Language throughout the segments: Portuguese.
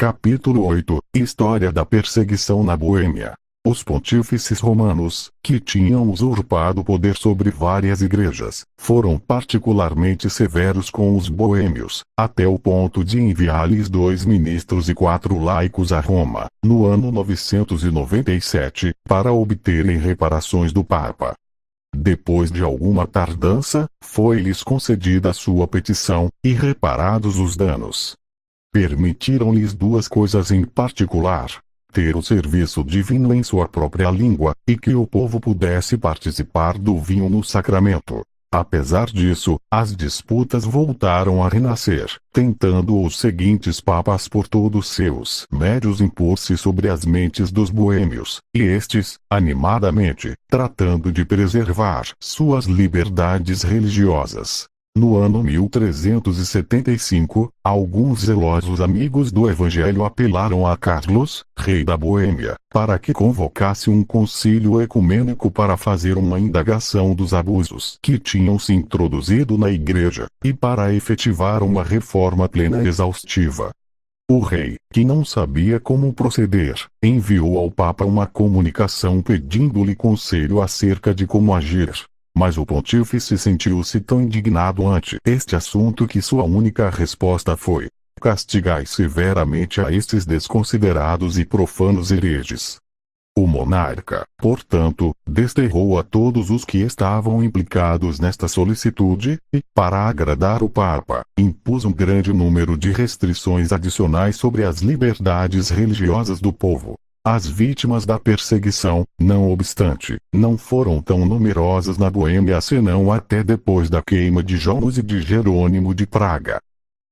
Capítulo 8 – História da perseguição na Boêmia. Os pontífices romanos, que tinham usurpado poder sobre várias igrejas, foram particularmente severos com os boêmios, até o ponto de enviar-lhes 2 ministros e 4 laicos a Roma, no ano 997, para obterem reparações do Papa. Depois de alguma tardança, foi-lhes concedida sua petição, e reparados os danos. Permitiram-lhes 2 coisas em particular: ter o serviço divino em sua própria língua, e que o povo pudesse participar do vinho no sacramento. Apesar disso, as disputas voltaram a renascer, tentando os seguintes papas por todos seus mérios impor-se sobre as mentes dos boêmios, e estes, animadamente, tratando de preservar suas liberdades religiosas. No ano 1375, alguns zelosos amigos do Evangelho apelaram a Carlos, rei da Boêmia, para que convocasse um concílio ecumênico para fazer uma indagação dos abusos que tinham se introduzido na igreja, e para efetivar uma reforma plena e exaustiva. O rei, que não sabia como proceder, enviou ao Papa uma comunicação pedindo-lhe conselho acerca de como agir. Mas o pontífice sentiu-se tão indignado ante este assunto que sua única resposta foi: castigai severamente a estes desconsiderados e profanos hereges. O monarca, portanto, desterrou a todos os que estavam implicados nesta solicitude, e, para agradar o Papa, impôs um grande número de restrições adicionais sobre as liberdades religiosas do povo. As vítimas da perseguição, não obstante, não foram tão numerosas na Boêmia senão até depois da queima de Janus e de Jerônimo de Praga.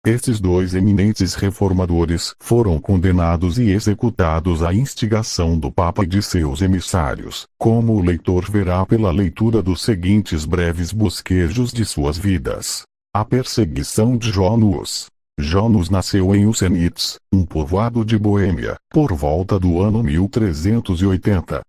Estes 2 eminentes reformadores foram condenados e executados à instigação do Papa e de seus emissários, como o leitor verá pela leitura dos seguintes breves bosquejos de suas vidas. A perseguição de Janus. Janus nasceu em Usenitz, um povoado de Boêmia, por volta do ano 1380.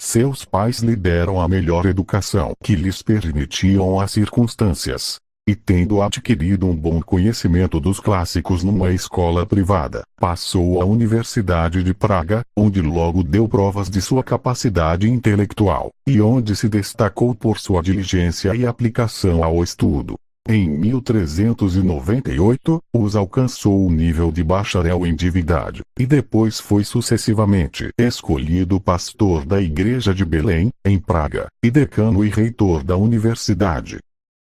Seus pais lhe deram a melhor educação que lhes permitiam as circunstâncias. E tendo adquirido um bom conhecimento dos clássicos numa escola privada, passou à Universidade de Praga, onde logo deu provas de sua capacidade intelectual, e onde se destacou por sua diligência e aplicação ao estudo. Em 1398, os alcançou o nível de bacharel em divindade, e depois foi sucessivamente escolhido pastor da Igreja de Belém, em Praga, e decano e reitor da universidade.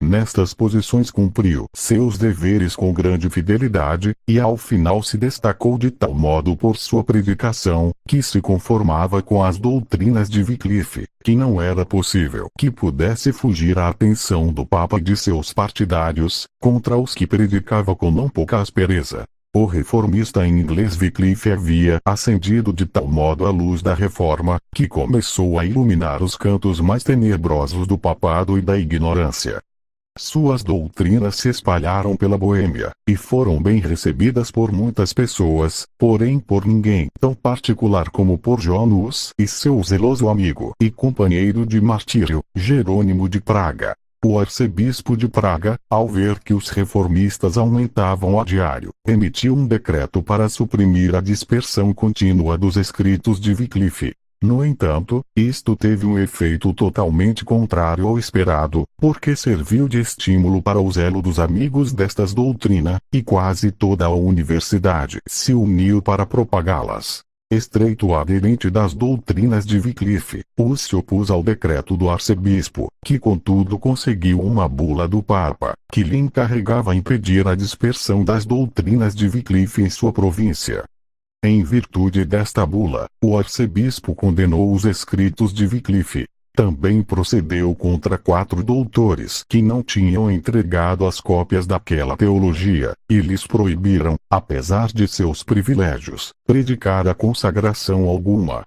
Nestas posições cumpriu seus deveres com grande fidelidade, e ao final se destacou de tal modo por sua predicação, que se conformava com as doutrinas de Wycliffe, que não era possível que pudesse fugir à atenção do Papa e de seus partidários, contra os que predicava com não pouca aspereza. O reformista em inglês Wycliffe havia ascendido de tal modo à luz da reforma, que começou a iluminar os cantos mais tenebrosos do papado e da ignorância. Suas doutrinas se espalharam pela Boêmia, e foram bem recebidas por muitas pessoas, porém por ninguém tão particular como por Janus e seu zeloso amigo e companheiro de martírio, Jerônimo de Praga. O arcebispo de Praga, ao ver que os reformistas aumentavam a diário, emitiu um decreto para suprimir a dispersão contínua dos escritos de Wycliffe. No entanto, isto teve um efeito totalmente contrário ao esperado, porque serviu de estímulo para o zelo dos amigos destas doutrinas, e quase toda a universidade se uniu para propagá-las. Estreito aderente das doutrinas de Wycliffe, se opôs ao decreto do arcebispo, que contudo conseguiu uma bula do Papa, que lhe encarregava impedir a dispersão das doutrinas de Wycliffe em sua província. Em virtude desta bula, o arcebispo condenou os escritos de Wycliffe. Também procedeu contra 4 doutores que não tinham entregado as cópias daquela teologia, e lhes proibiram, apesar de seus privilégios, predicar a consagração alguma.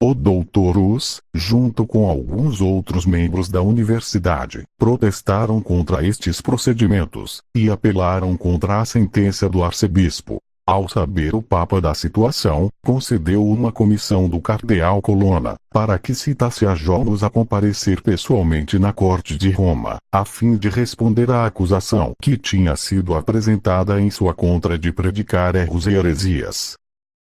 O doutor Hus, junto com alguns outros membros da universidade, protestaram contra estes procedimentos, e apelaram contra a sentença do arcebispo. Ao saber o Papa da situação, concedeu uma comissão do cardeal Colonna, para que citasse a Janus a comparecer pessoalmente na corte de Roma, a fim de responder à acusação que tinha sido apresentada em sua contra de predicar erros e heresias.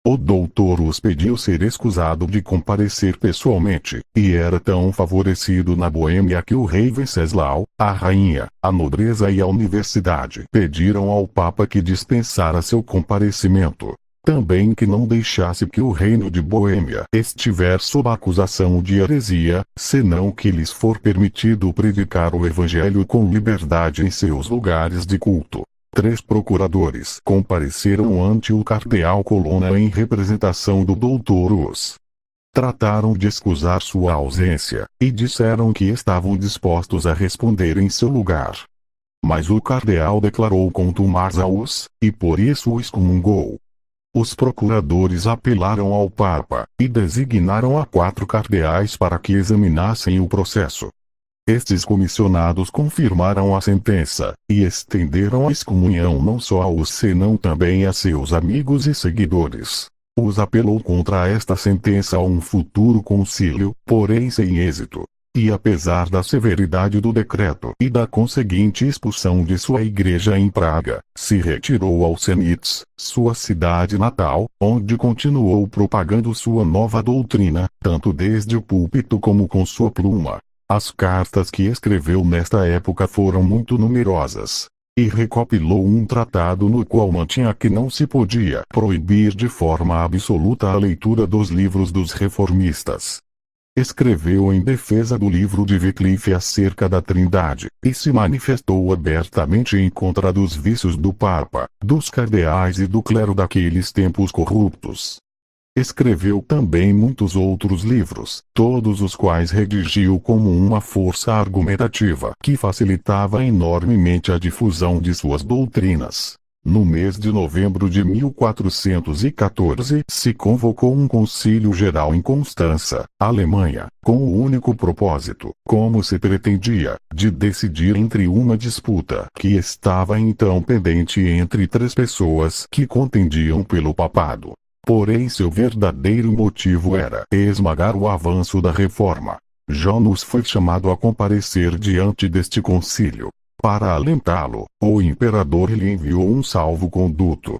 O doutor os pediu ser escusado de comparecer pessoalmente, e era tão favorecido na Boêmia que o rei Venceslau, a rainha, a nobreza e a universidade pediram ao Papa que dispensara seu comparecimento. Também que não deixasse que o reino de Boêmia estiver sob acusação de heresia, senão que lhes for permitido predicar o evangelho com liberdade em seus lugares de culto. 3 procuradores compareceram ante o cardeal Colonna em representação do doutor Hus. Trataram de escusar sua ausência, e disseram que estavam dispostos a responder em seu lugar. Mas o cardeal declarou contumaz a Hus, e por isso o excomungou. Os procuradores apelaram ao Papa, e designaram a 4 cardeais para que examinassem o processo. Estes comissionados confirmaram a sentença, e estenderam a excomunhão não só aos senão também a seus amigos e seguidores. Os apelou contra esta sentença a um futuro concílio, porém sem êxito. E apesar da severidade do decreto e da conseguinte expulsão de sua igreja em Praga, se retirou ao Senitz, sua cidade natal, onde continuou propagando sua nova doutrina, tanto desde o púlpito como com sua pluma. As cartas que escreveu nesta época foram muito numerosas, e recopilou um tratado no qual mantinha que não se podia proibir de forma absoluta a leitura dos livros dos reformistas. Escreveu em defesa do livro de Wycliffe acerca da Trindade, e se manifestou abertamente em contra dos vícios do Papa, dos cardeais e do clero daqueles tempos corruptos. Escreveu também muitos outros livros, todos os quais redigiu como uma força argumentativa que facilitava enormemente a difusão de suas doutrinas. No mês de novembro de 1414 se convocou um concílio geral em Constança, Alemanha, com o único propósito, como se pretendia, de decidir entre uma disputa que estava então pendente entre 3 pessoas que contendiam pelo papado. Porém seu verdadeiro motivo era esmagar o avanço da reforma. Janus foi chamado a comparecer diante deste concílio. Para alentá-lo, o imperador lhe enviou um salvo-conduto.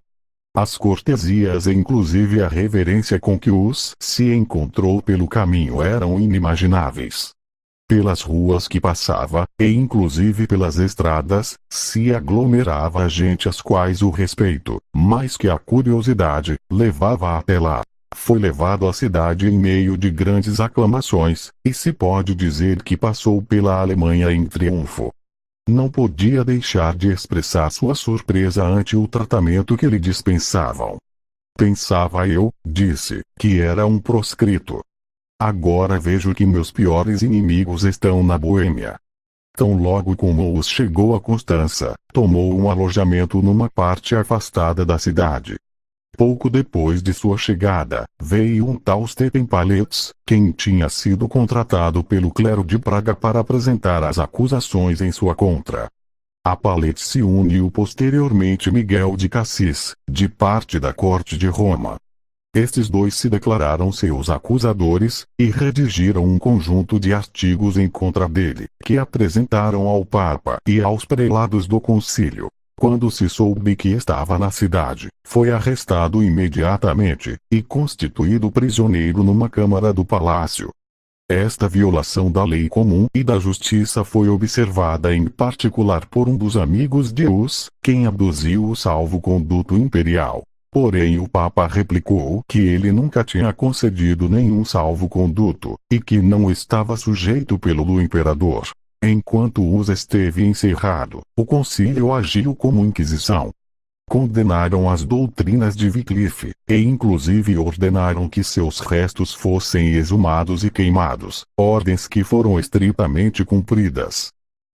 As cortesias e inclusive a reverência com que Hus se encontrou pelo caminho eram inimagináveis. Pelas ruas que passava, e inclusive pelas estradas, se aglomerava gente às quais o respeito, mais que a curiosidade, levava até lá. Foi levado à cidade em meio de grandes aclamações, e se pode dizer que passou pela Alemanha em triunfo. Não podia deixar de expressar sua surpresa ante o tratamento que lhe dispensavam. Pensava eu, disse, que era um proscrito. Agora vejo que meus piores inimigos estão na Boêmia. Tão logo como Hus chegou a Constança, tomou um alojamento numa parte afastada da cidade. Pouco depois de sua chegada, veio um tal Stephen Palettes, quem tinha sido contratado pelo clero de Praga para apresentar as acusações em sua contra. A Palettes se uniu posteriormente Miguel de Cassis, de parte da corte de Roma. Estes 2 se declararam seus acusadores, e redigiram um conjunto de artigos em contra dele, que apresentaram ao Papa e aos prelados do concílio. Quando se soube que estava na cidade, foi arrestado imediatamente, e constituído prisioneiro numa câmara do palácio. Esta violação da lei comum e da justiça foi observada em particular por um dos amigos de Hus, quem abduziu o salvo-conduto imperial. Porém o Papa replicou que ele nunca tinha concedido nenhum salvo-conduto, e que não estava sujeito pelo imperador. Enquanto Hus esteve encerrado, o concílio agiu como inquisição. Condenaram as doutrinas de Wycliffe, e inclusive ordenaram que seus restos fossem exumados e queimados, ordens que foram estritamente cumpridas.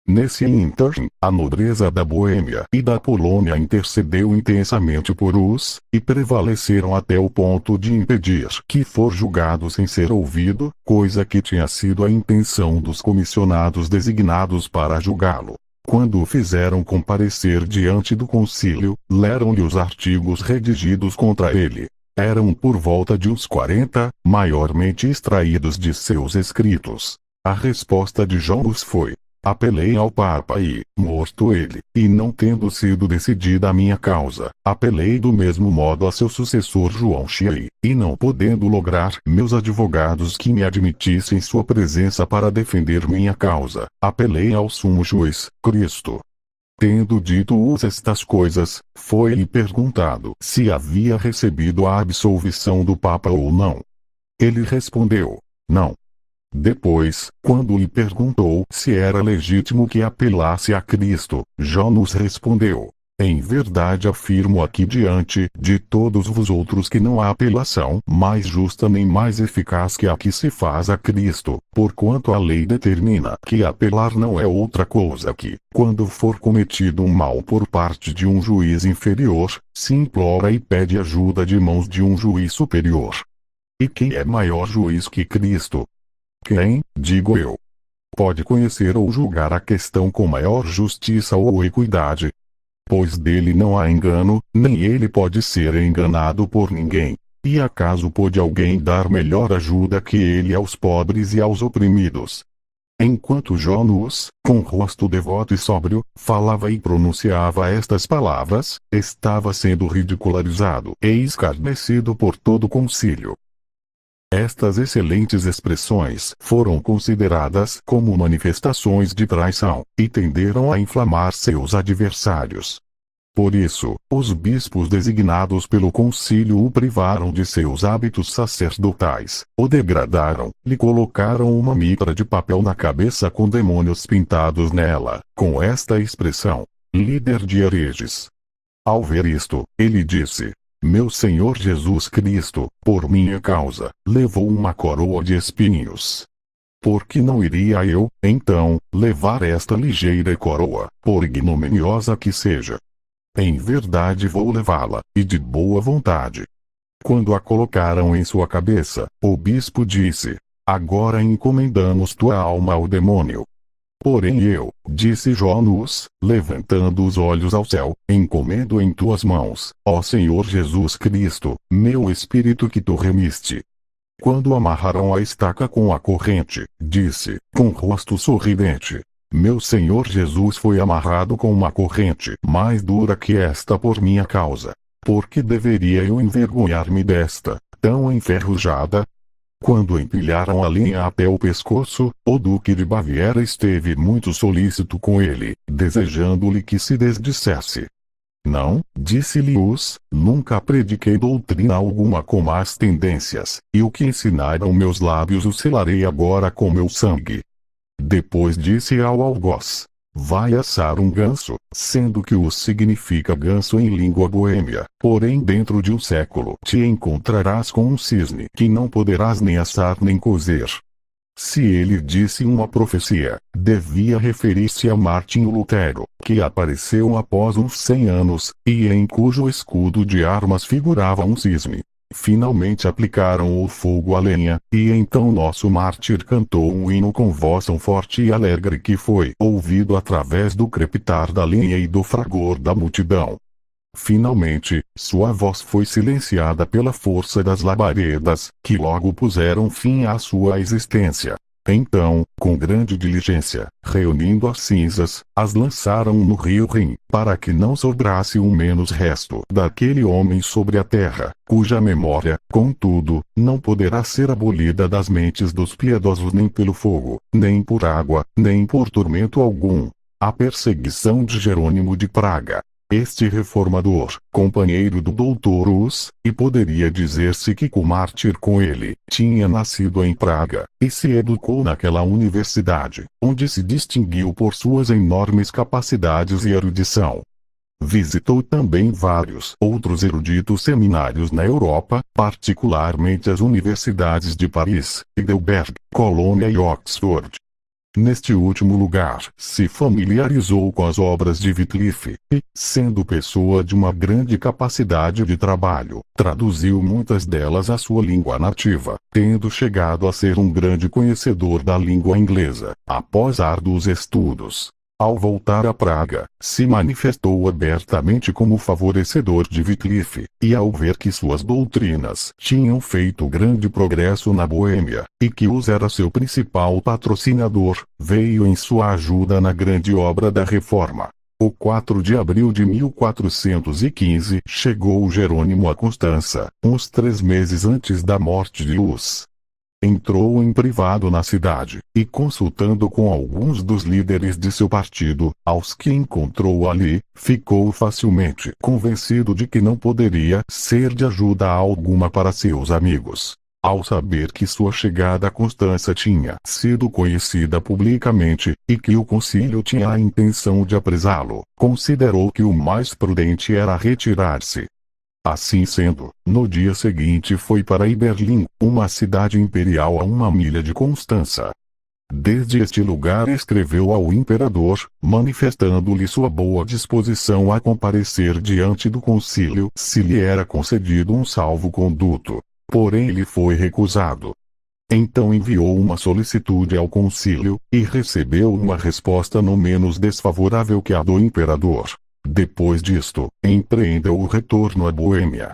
Nesse ínterim, a nobreza da Boêmia e da Polônia intercedeu intensamente por Hus, e prevaleceram até o ponto de impedir que for julgado sem ser ouvido, coisa que tinha sido a intenção dos comissionados designados para julgá-lo. Quando o fizeram comparecer diante do concílio, leram-lhe os artigos redigidos contra ele. Eram por volta de uns 40, maiormente extraídos de seus escritos. A resposta de Janus foi: apelei ao Papa e, morto ele, e não tendo sido decidida a minha causa, apelei do mesmo modo a seu sucessor João Chiei, e não podendo lograr meus advogados que me admitissem sua presença para defender minha causa, apelei ao sumo juiz, Cristo. Tendo dito estas coisas, foi-lhe perguntado se havia recebido a absolvição do Papa ou não. Ele respondeu: não. Depois, quando lhe perguntou se era legítimo que apelasse a Cristo, Janus respondeu: em verdade afirmo aqui diante de todos vós outros que não há apelação mais justa nem mais eficaz que a que se faz a Cristo, porquanto a lei determina que apelar não é outra coisa que, quando for cometido um mal por parte de um juiz inferior, se implora e pede ajuda de mãos de um juiz superior. E quem é maior juiz que Cristo? Quem, digo eu, pode conhecer ou julgar a questão com maior justiça ou equidade? Pois dele não há engano, nem ele pode ser enganado por ninguém. E acaso pode alguém dar melhor ajuda que ele aos pobres e aos oprimidos? Enquanto Janus, com rosto devoto e sóbrio, falava e pronunciava estas palavras, estava sendo ridicularizado e escarnecido por todo o concílio. Estas excelentes expressões foram consideradas como manifestações de traição, e tenderam a inflamar seus adversários. Por isso, os bispos designados pelo concílio o privaram de seus hábitos sacerdotais, o degradaram, lhe colocaram uma mitra de papel na cabeça com demônios pintados nela, com esta expressão: líder de hereges. Ao ver isto, ele disse: meu Senhor Jesus Cristo, por minha causa, levou uma coroa de espinhos. Por que não iria eu, então, levar esta ligeira coroa, por ignominiosa que seja? Em verdade vou levá-la, e de boa vontade. Quando a colocaram em sua cabeça, o bispo disse: agora encomendamos tua alma ao demônio. Porém eu, disse Janus, levantando os olhos ao céu, encomendo em tuas mãos, ó Senhor Jesus Cristo, meu espírito que tu remiste. Quando amarraram a estaca com a corrente, disse, com rosto sorridente: meu Senhor Jesus foi amarrado com uma corrente mais dura que esta por minha causa. Por que deveria eu envergonhar-me desta, tão enferrujada? Quando empilharam a linha até o pescoço, o Duque de Baviera esteve muito solícito com ele, desejando-lhe que se desdissesse. Não, disse-lhe-os, nunca prediquei doutrina alguma com más tendências, e o que ensinaram meus lábios o selarei agora com meu sangue. Depois disse ao algoz: vai assar um ganso, sendo que o significa ganso em língua boêmia, porém dentro de um século te encontrarás com um cisne que não poderás nem assar nem cozer. Se ele disse uma profecia, devia referir-se a Martinho Lutero, que apareceu após uns 100 anos, e em cujo escudo de armas figurava um cisne. Finalmente aplicaram o fogo à lenha, e então nosso mártir cantou um hino com voz tão forte e alegre que foi ouvido através do crepitar da lenha e do fragor da multidão. Finalmente, sua voz foi silenciada pela força das labaredas, que logo puseram fim à sua existência. Então, com grande diligência, reunindo as cinzas, as lançaram no rio Rin, para que não sobrasse um menos resto daquele homem sobre a terra, cuja memória, contudo, não poderá ser abolida das mentes dos piedosos nem pelo fogo, nem por água, nem por tormento algum. A perseguição de Jerônimo de Praga. Este reformador, companheiro do Dr. Hus, e poderia dizer-se que comártir com ele, tinha nascido em Praga, e se educou naquela universidade, onde se distinguiu por suas enormes capacidades e erudição. Visitou também vários outros eruditos seminários na Europa, particularmente as universidades de Paris, Heidelberg, Colônia e Oxford. Neste último lugar, se familiarizou com as obras de Wycliffe, e, sendo pessoa de uma grande capacidade de trabalho, traduziu muitas delas à sua língua nativa, tendo chegado a ser um grande conhecedor da língua inglesa, após árduos estudos. Ao voltar a Praga, se manifestou abertamente como favorecedor de Wycliffe, e ao ver que suas doutrinas tinham feito grande progresso na Boêmia, e que Hus era seu principal patrocinador, veio em sua ajuda na grande obra da reforma. O 4 de abril de 1415 chegou Jerônimo a Constança, uns 3 meses antes da morte de Hus. Entrou em privado na cidade, e consultando com alguns dos líderes de seu partido, aos que encontrou ali, ficou facilmente convencido de que não poderia ser de ajuda alguma para seus amigos. Ao saber que sua chegada a Constança tinha sido conhecida publicamente, e que o concílio tinha a intenção de apresá-lo, considerou que o mais prudente era retirar-se. Assim sendo, no dia seguinte foi para Iberlin, uma cidade imperial a 1 milha de Constança. Desde este lugar escreveu ao imperador, manifestando-lhe sua boa disposição a comparecer diante do concílio se lhe era concedido um salvo-conduto. Porém lhe foi recusado. Então enviou uma solicitude ao concílio, e recebeu uma resposta não menos desfavorável que a do imperador. Depois disto, empreendeu o retorno à Boêmia.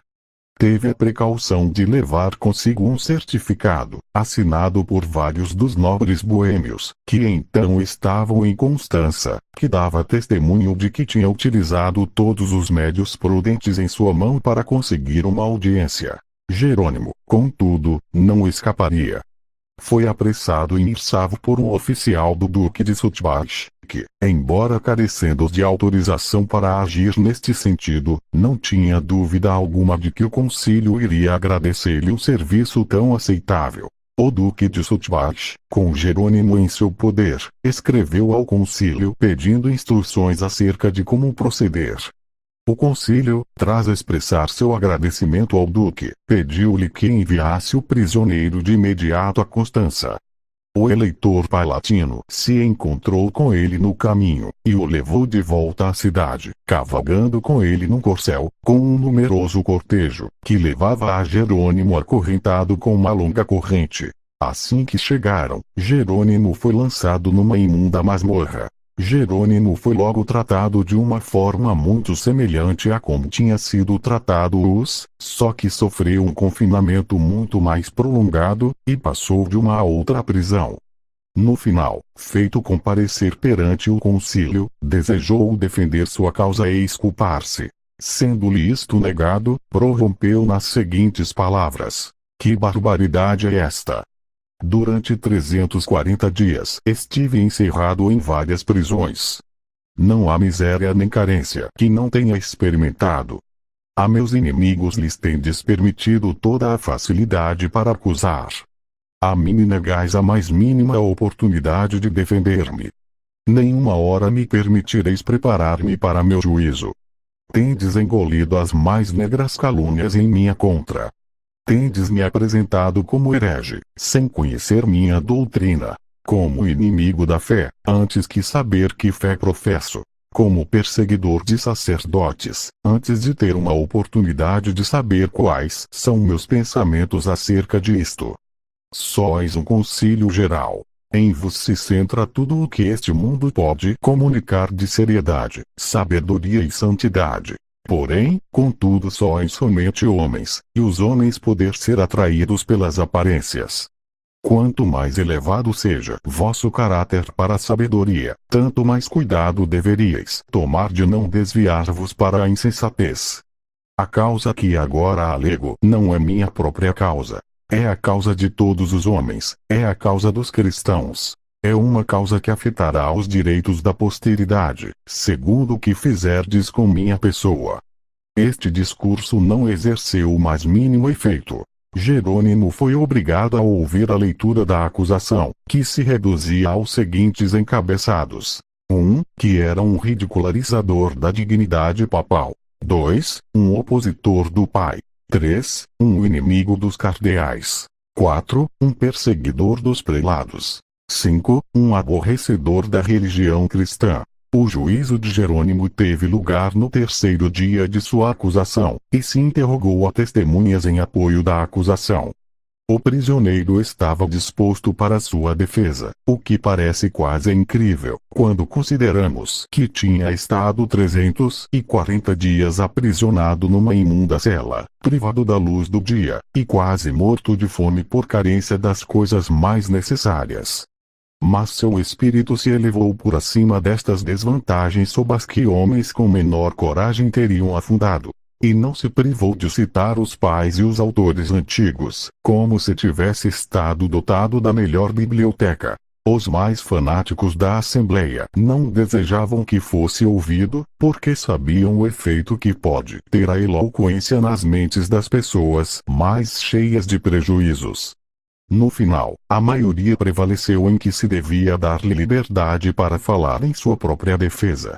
Teve a precaução de levar consigo um certificado, assinado por vários dos nobres boêmios, que então estavam em Constança, que dava testemunho de que tinha utilizado todos os médios prudentes em sua mão para conseguir uma audiência. Jerônimo, contudo, não escaparia. Foi apressado em Irsavo por um oficial do Duque de Sutbach, que, embora carecendo de autorização para agir neste sentido, não tinha dúvida alguma de que o concílio iria agradecer-lhe um serviço tão aceitável. O Duque de Sutbach, com Jerônimo em seu poder, escreveu ao concílio pedindo instruções acerca de como proceder. O concílio, tras expressar seu agradecimento ao duque, pediu-lhe que enviasse o prisioneiro de imediato a Constança. O eleitor palatino se encontrou com ele no caminho, e o levou de volta à cidade, cavalgando com ele num corcel, com um numeroso cortejo, que levava a Jerônimo acorrentado com uma longa corrente. Assim que chegaram, Jerônimo foi lançado numa imunda masmorra. Jerônimo foi logo tratado de uma forma muito semelhante a como tinha sido tratado Hus, só que sofreu um confinamento muito mais prolongado, e passou de uma a outra prisão. No final, feito comparecer perante o concílio, desejou defender sua causa e exculpar-se. Sendo-lhe isto negado, prorrompeu nas seguintes palavras: "Que barbaridade é esta! Durante 340 dias estive encerrado em várias prisões. Não há miséria nem carência que não tenha experimentado. A meus inimigos lhes tendes permitido toda a facilidade para acusar. A mim me negais a mais mínima oportunidade de defender-me. Nenhuma hora me permitireis preparar-me para meu juízo. Tendes engolido as mais negras calúnias em minha contra. Tendes me apresentado como herege, sem conhecer minha doutrina, como inimigo da fé, antes que saber que fé professo, como perseguidor de sacerdotes, antes de ter uma oportunidade de saber quais são meus pensamentos acerca disto. Sois um concílio geral. Em vos se centra tudo o que este mundo pode comunicar de seriedade, sabedoria e santidade. Porém, contudo sois somente homens, e os homens poder ser atraídos pelas aparências. Quanto mais elevado seja vosso caráter para a sabedoria, tanto mais cuidado deveríeis tomar de não desviar-vos para a insensatez. A causa que agora alego não é minha própria causa. É a causa de todos os homens, é a causa dos cristãos. É uma causa que afetará os direitos da posteridade, segundo o que fizerdes com minha pessoa. Este discurso não exerceu o mais mínimo efeito. Jerônimo foi obrigado a ouvir a leitura da acusação, que se reduzia aos seguintes encabeçados: 1. Que era um ridicularizador da dignidade papal. 2. Um opositor do pai. 3. Um inimigo dos cardeais. 4. Um perseguidor dos prelados. 5. Um aborrecedor da religião cristã. O juízo de Jerônimo teve lugar no 3º dia de sua acusação, e se interrogou a testemunhas em apoio da acusação. O prisioneiro estava disposto para sua defesa, o que parece quase incrível, quando consideramos que tinha estado 340 dias aprisionado numa imunda cela, privado da luz do dia, e quase morto de fome por carência das coisas mais necessárias. Mas seu espírito se elevou por acima destas desvantagens sob as que homens com menor coragem teriam afundado. E não se privou de citar os pais e os autores antigos, como se tivesse estado dotado da melhor biblioteca. Os mais fanáticos da Assembleia não desejavam que fosse ouvido, porque sabiam o efeito que pode ter a eloquência nas mentes das pessoas mais cheias de prejuízos. No final, a maioria prevaleceu em que se devia dar-lhe liberdade para falar em sua própria defesa.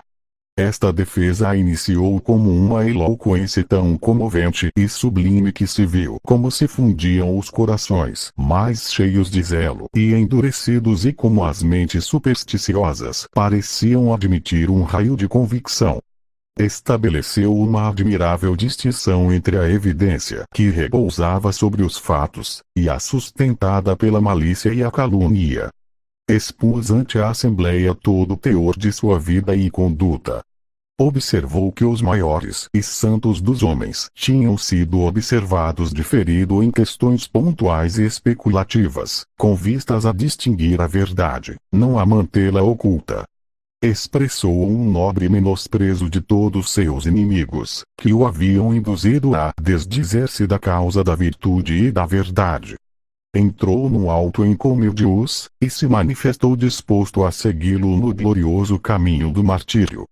Esta defesa a iniciou como uma eloquência tão comovente e sublime que se viu como se fundiam os corações mais cheios de zelo e endurecidos e como as mentes supersticiosas pareciam admitir um raio de convicção. Estabeleceu uma admirável distinção entre a evidência que repousava sobre os fatos, e a sustentada pela malícia e a calúnia. Expôs ante a Assembleia todo o teor de sua vida e conduta. Observou que os maiores e santos dos homens tinham sido observados diferido em questões pontuais e especulativas, com vistas a distinguir a verdade, não a mantê-la oculta. Expressou um nobre menosprezo de todos seus inimigos, que o haviam induzido a desdizer-se da causa da virtude e da verdade. Entrou no alto encômio de Deus, e se manifestou disposto a segui-lo no glorioso caminho do martírio.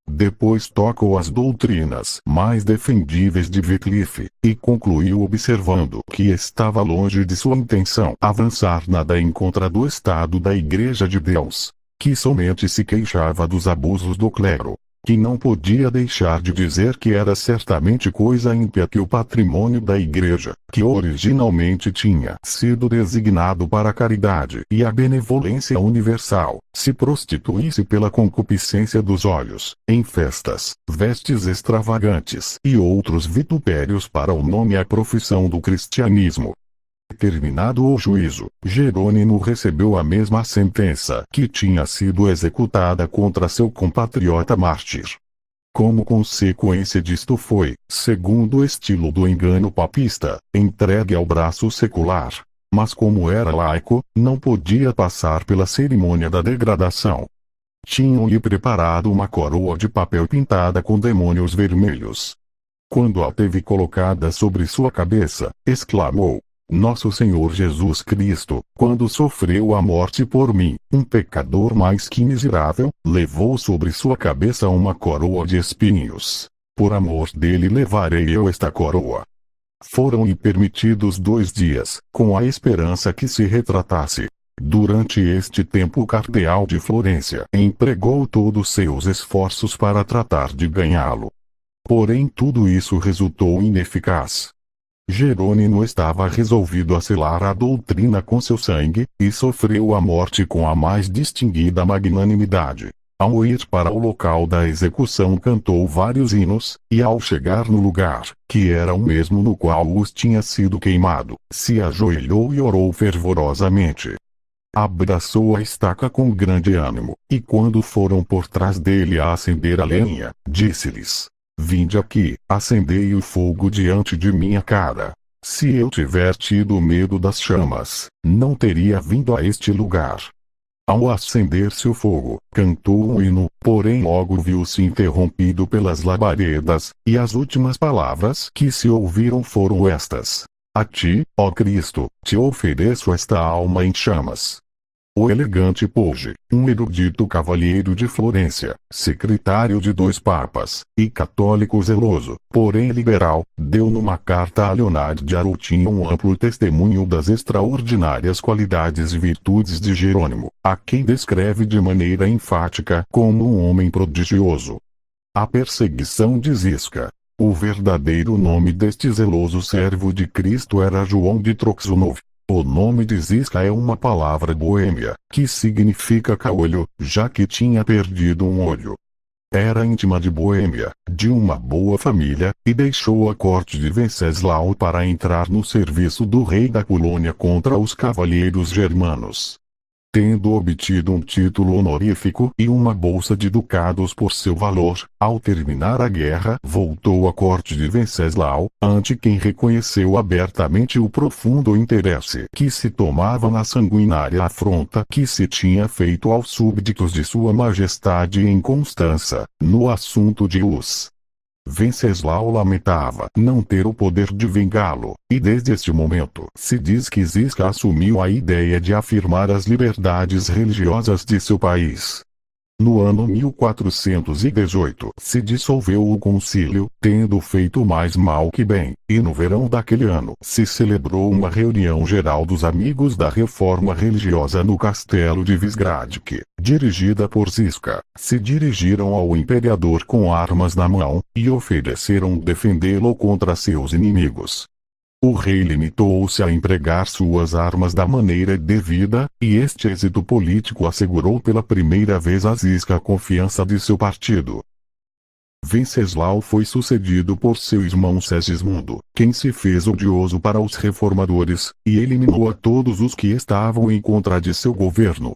Depois tocou as doutrinas mais defendíveis de Wycliffe, e concluiu observando que estava longe de sua intenção avançar nada em contra do estado da Igreja de Deus, que somente se queixava dos abusos do clero, que não podia deixar de dizer que era certamente coisa ímpia que o patrimônio da Igreja, que originalmente tinha sido designado para a caridade e a benevolência universal, se prostituísse pela concupiscência dos olhos, em festas, vestes extravagantes e outros vitupérios para o nome e a profissão do cristianismo. Terminado o juízo, Jerônimo recebeu a mesma sentença que tinha sido executada contra seu compatriota mártir. Como consequência disto foi, segundo o estilo do engano papista, entregue ao braço secular. Mas como era laico, não podia passar pela cerimônia da degradação. Tinham-lhe preparado uma coroa de papel pintada com demônios vermelhos. Quando a teve colocada sobre sua cabeça, exclamou: Nosso Senhor Jesus Cristo, quando sofreu a morte por mim, um pecador mais que miserável, levou sobre sua cabeça uma coroa de espinhos. Por amor dele levarei eu esta coroa. Foram-lhe permitidos 2 dias, com a esperança que se retratasse. Durante este tempo o cardeal de Florência empregou todos seus esforços para tratar de ganhá-lo. Porém tudo isso resultou ineficaz. Jerônimo estava resolvido a selar a doutrina com seu sangue, e sofreu a morte com a mais distinguida magnanimidade. Ao ir para o local da execução cantou vários hinos, e ao chegar no lugar, que era o mesmo no qual os tinha sido queimado, se ajoelhou e orou fervorosamente. Abraçou a estaca com grande ânimo, e quando foram por trás dele a acender a lenha, disse-lhes: Vinde aqui, acendei o fogo diante de minha cara. Se eu tiver tido medo das chamas, não teria vindo a este lugar. Ao acender-se o fogo, cantou um hino, porém logo viu-se interrompido pelas labaredas, e as últimas palavras que se ouviram foram estas: A ti, ó Cristo, te ofereço esta alma em chamas. O elegante Poge, um erudito cavalheiro de Florência, secretário de 2 papas, e católico zeloso, porém liberal, deu numa carta a Leonard de Aroutin um amplo testemunho das extraordinárias qualidades e virtudes de Jerônimo, a quem descreve de maneira enfática como um homem prodigioso. A perseguição de Zisca. O verdadeiro nome deste zeloso servo de Cristo era João de Troxunov. O nome de Zisca é uma palavra boêmia, que significa caolho, já que tinha perdido um olho. Era íntima de Boêmia, de uma boa família, e deixou a corte de Venceslau para entrar no serviço do rei da Polônia contra os cavalheiros germanos. Tendo obtido um título honorífico e uma bolsa de ducados por seu valor, ao terminar a guerra voltou à corte de Venceslau, ante quem reconheceu abertamente o profundo interesse que se tomava na sanguinária afronta que se tinha feito aos súbditos de sua majestade em Constança, no assunto de Hus. Venceslau lamentava não ter o poder de vingá-lo, e desde este momento se diz que Zisca assumiu a ideia de afirmar as liberdades religiosas de seu país. No ano 1418 se dissolveu o concílio, tendo feito mais mal que bem, e no verão daquele ano se celebrou uma reunião geral dos amigos da reforma religiosa no castelo de Visgradic, dirigida por Zisca. Se dirigiram ao imperador com armas na mão, e ofereceram defendê-lo contra seus inimigos. O rei limitou-se a empregar suas armas da maneira devida, e este êxito político assegurou pela primeira vez a Zisca a confiança de seu partido. Venceslau foi sucedido por seu irmão Segismundo, quem se fez odioso para os reformadores, e eliminou a todos os que estavam em contra de seu governo.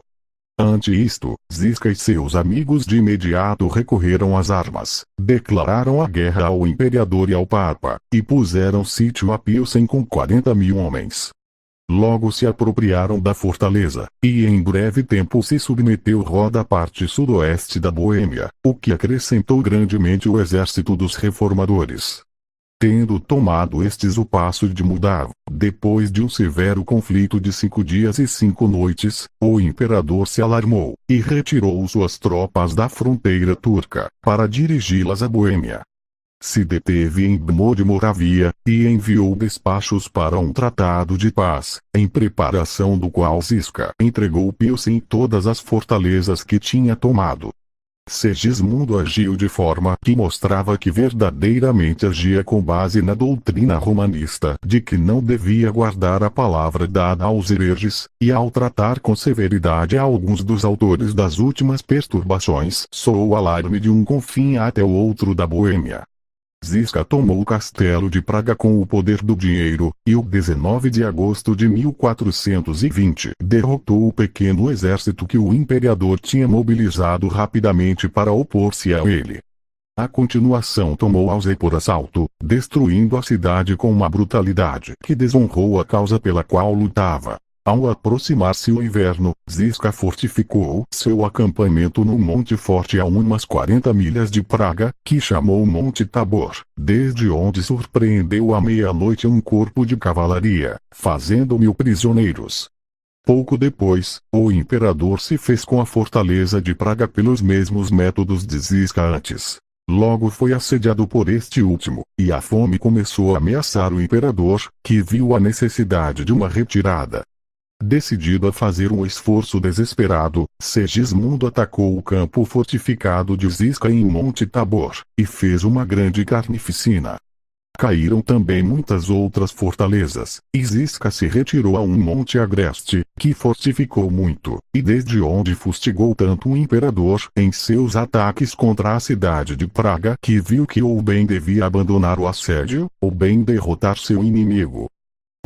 Ante isto, Zisca e seus amigos de imediato recorreram às armas, declararam a guerra ao imperador e ao papa, e puseram sítio a Pilsen com 40.000 homens. Logo se apropriaram da fortaleza, e em breve tempo se submeteu Roda à parte sudoeste da Boêmia, o que acrescentou grandemente o exército dos reformadores. Tendo tomado estes o passo de Moldávia, depois de um severo conflito de 5 dias e 5 noites, o imperador se alarmou, e retirou suas tropas da fronteira turca, para dirigi-las à Boêmia. Se deteve em Brno de Moravia, e enviou despachos para um tratado de paz, em preparação do qual Zisca entregou Pilsen e todas as fortalezas que tinha tomado. Segismundo agiu de forma que mostrava que verdadeiramente agia com base na doutrina romanista de que não devia guardar a palavra dada aos hereges, e ao tratar com severidade a alguns dos autores das últimas perturbações, soou o alarme de um confim até o outro da Boêmia. Zisca tomou o castelo de Praga com o poder do dinheiro, e o 19 de agosto de 1420 derrotou o pequeno exército que o imperador tinha mobilizado rapidamente para opor-se a ele. A continuação tomou Alzey por assalto, destruindo a cidade com uma brutalidade que desonrou a causa pela qual lutava. Ao aproximar-se o inverno, Zisca fortificou seu acampamento no Monte Forte a umas 40 milhas de Praga, que chamou Monte Tabor, desde onde surpreendeu à meia-noite um corpo de cavalaria, fazendo 1000 prisioneiros. Pouco depois, o imperador se fez com a fortaleza de Praga pelos mesmos métodos de Zisca antes. Logo foi assediado por este último, e a fome começou a ameaçar o imperador, que viu a necessidade de uma retirada. Decidido a fazer um esforço desesperado, Segismundo atacou o campo fortificado de Zisca em Monte Tabor, e fez uma grande carnificina. Caíram também muitas outras fortalezas, e Zisca se retirou a um monte agreste, que fortificou muito, e desde onde fustigou tanto o imperador em seus ataques contra a cidade de Praga que viu que ou bem devia abandonar o assédio, ou bem derrotar seu inimigo.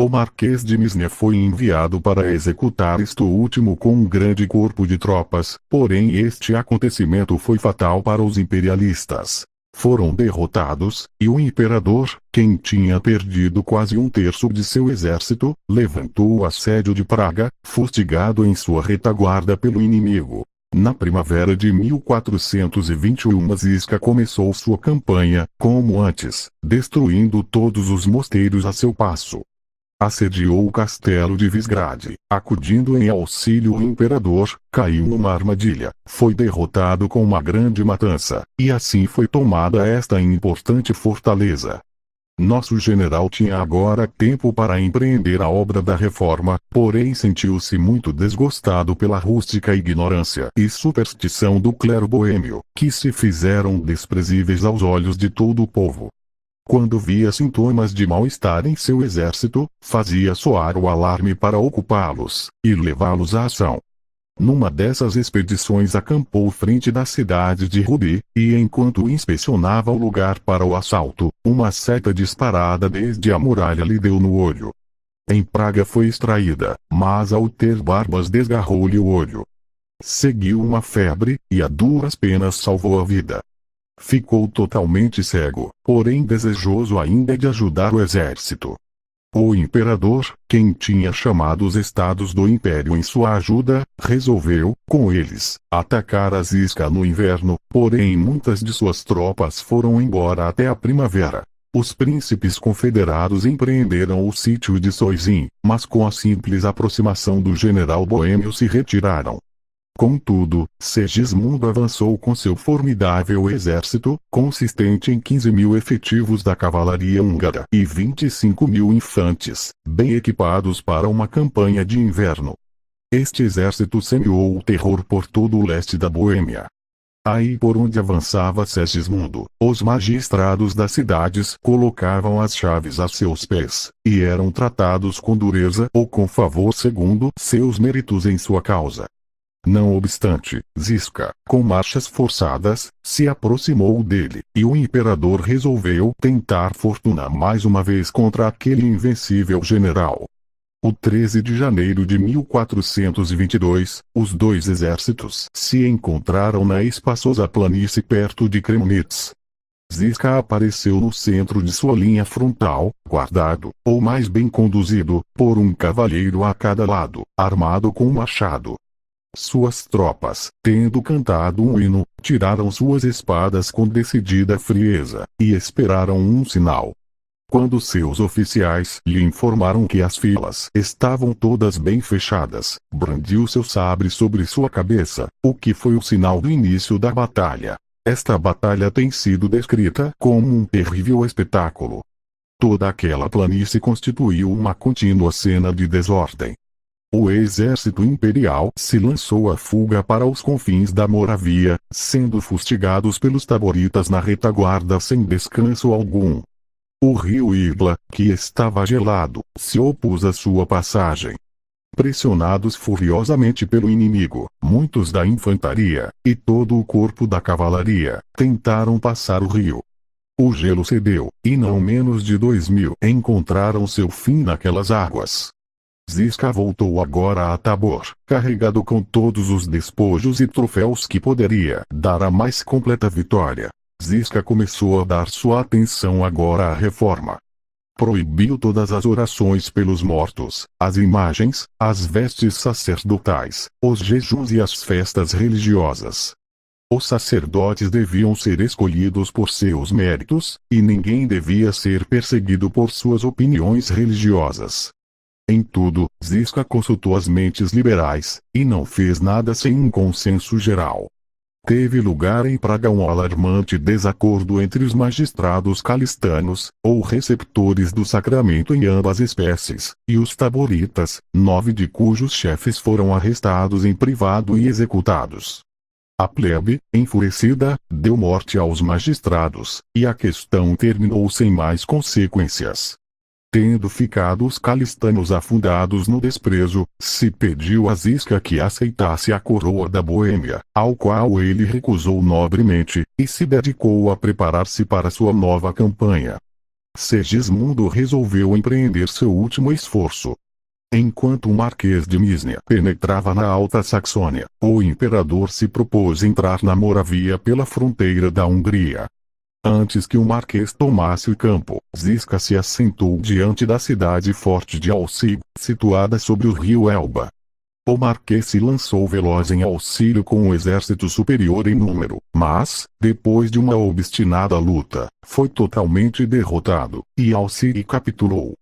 O Marquês de Misnia foi enviado para executar isto último com um grande corpo de tropas, porém este acontecimento foi fatal para os imperialistas. Foram derrotados, e o imperador, quem tinha perdido quase um terço de seu exército, levantou o assédio de Praga, fustigado em sua retaguarda pelo inimigo. Na primavera de 1421 Zisca começou sua campanha, como antes, destruindo todos os mosteiros a seu passo. Assediou o castelo de Visgrad, acudindo em auxílio o imperador, caiu numa armadilha, foi derrotado com uma grande matança, e assim foi tomada esta importante fortaleza. Nosso general tinha agora tempo para empreender a obra da reforma, porém sentiu-se muito desgostado pela rústica ignorância e superstição do clero boêmio, que se fizeram desprezíveis aos olhos de todo o povo. Quando via sintomas de mal-estar em seu exército, fazia soar o alarme para ocupá-los, e levá-los à ação. Numa dessas expedições acampou frente da cidade de Rubi, e enquanto inspecionava o lugar para o assalto, uma seta disparada desde a muralha lhe deu no olho. Em Praga foi extraída, mas ao ter barbas desgarrou-lhe o olho. Seguiu uma febre, e a duras penas salvou a vida. Ficou totalmente cego, porém desejoso ainda de ajudar o exército. O imperador, quem tinha chamado os estados do império em sua ajuda, resolveu, com eles, atacar a Zisca no inverno, porém muitas de suas tropas foram embora até a primavera. Os príncipes confederados empreenderam o sítio de Soissons, mas com a simples aproximação do general boêmio se retiraram. Contudo, Segismundo avançou com seu formidável exército, consistente em 15.000 efetivos da cavalaria húngara e 25.000 infantes, bem equipados para uma campanha de inverno. Este exército semeou o terror por todo o leste da Boêmia. Aí por onde avançava Segismundo, os magistrados das cidades colocavam as chaves a seus pés, e eram tratados com dureza ou com favor segundo seus méritos em sua causa. Não obstante, Zisca, com marchas forçadas, se aproximou dele, e o imperador resolveu tentar fortuna mais uma vez contra aquele invencível general. O 13 de janeiro de 1422, os dois exércitos se encontraram na espaçosa planície perto de Kremnitz. Zisca apareceu no centro de sua linha frontal, guardado, ou mais bem conduzido, por um cavalheiro a cada lado, armado com um machado. Suas tropas, tendo cantado um hino, tiraram suas espadas com decidida frieza, e esperaram um sinal. Quando seus oficiais lhe informaram que as filas estavam todas bem fechadas, brandiu seu sabre sobre sua cabeça, o que foi o sinal do início da batalha. Esta batalha tem sido descrita como um terrível espetáculo. Toda aquela planície constituiu uma contínua cena de desordem. O exército imperial se lançou à fuga para os confins da Moravia, sendo fustigados pelos taboritas na retaguarda sem descanso algum. O rio Ibla, que estava gelado, se opôs à sua passagem. Pressionados furiosamente pelo inimigo, muitos da infantaria, e todo o corpo da cavalaria, tentaram passar o rio. O gelo cedeu, e não menos de 2.000 encontraram seu fim naquelas águas. Zisca voltou agora a Tabor, carregado com todos os despojos e troféus que poderia dar a mais completa vitória. Zisca começou a dar sua atenção agora à reforma. Proibiu todas as orações pelos mortos, as imagens, as vestes sacerdotais, os jejuns e as festas religiosas. Os sacerdotes deviam ser escolhidos por seus méritos, e ninguém devia ser perseguido por suas opiniões religiosas. Em tudo, Zisca consultou as mentes liberais, e não fez nada sem um consenso geral. Teve lugar em Praga um alarmante desacordo entre os magistrados calistanos, ou receptores do sacramento em ambas espécies, e os taboritas, 9 de cujos chefes foram arrestados em privado e executados. A plebe, enfurecida, deu morte aos magistrados, e a questão terminou sem mais consequências. Tendo ficado os calistanos afundados no desprezo, se pediu a Zisca que aceitasse a coroa da Boêmia, ao qual ele recusou nobremente, e se dedicou a preparar-se para sua nova campanha. Segismundo resolveu empreender seu último esforço. Enquanto o Marquês de Misnia penetrava na Alta Saxônia, o imperador se propôs entrar na Moravia pela fronteira da Hungria. Antes que o Marquês tomasse o campo, Zisca se assentou diante da cidade forte de Auxig, situada sobre o rio Elba. O Marquês se lançou veloz em auxílio com um exército superior em número, mas, depois de uma obstinada luta, foi totalmente derrotado, e Auxig capitulou.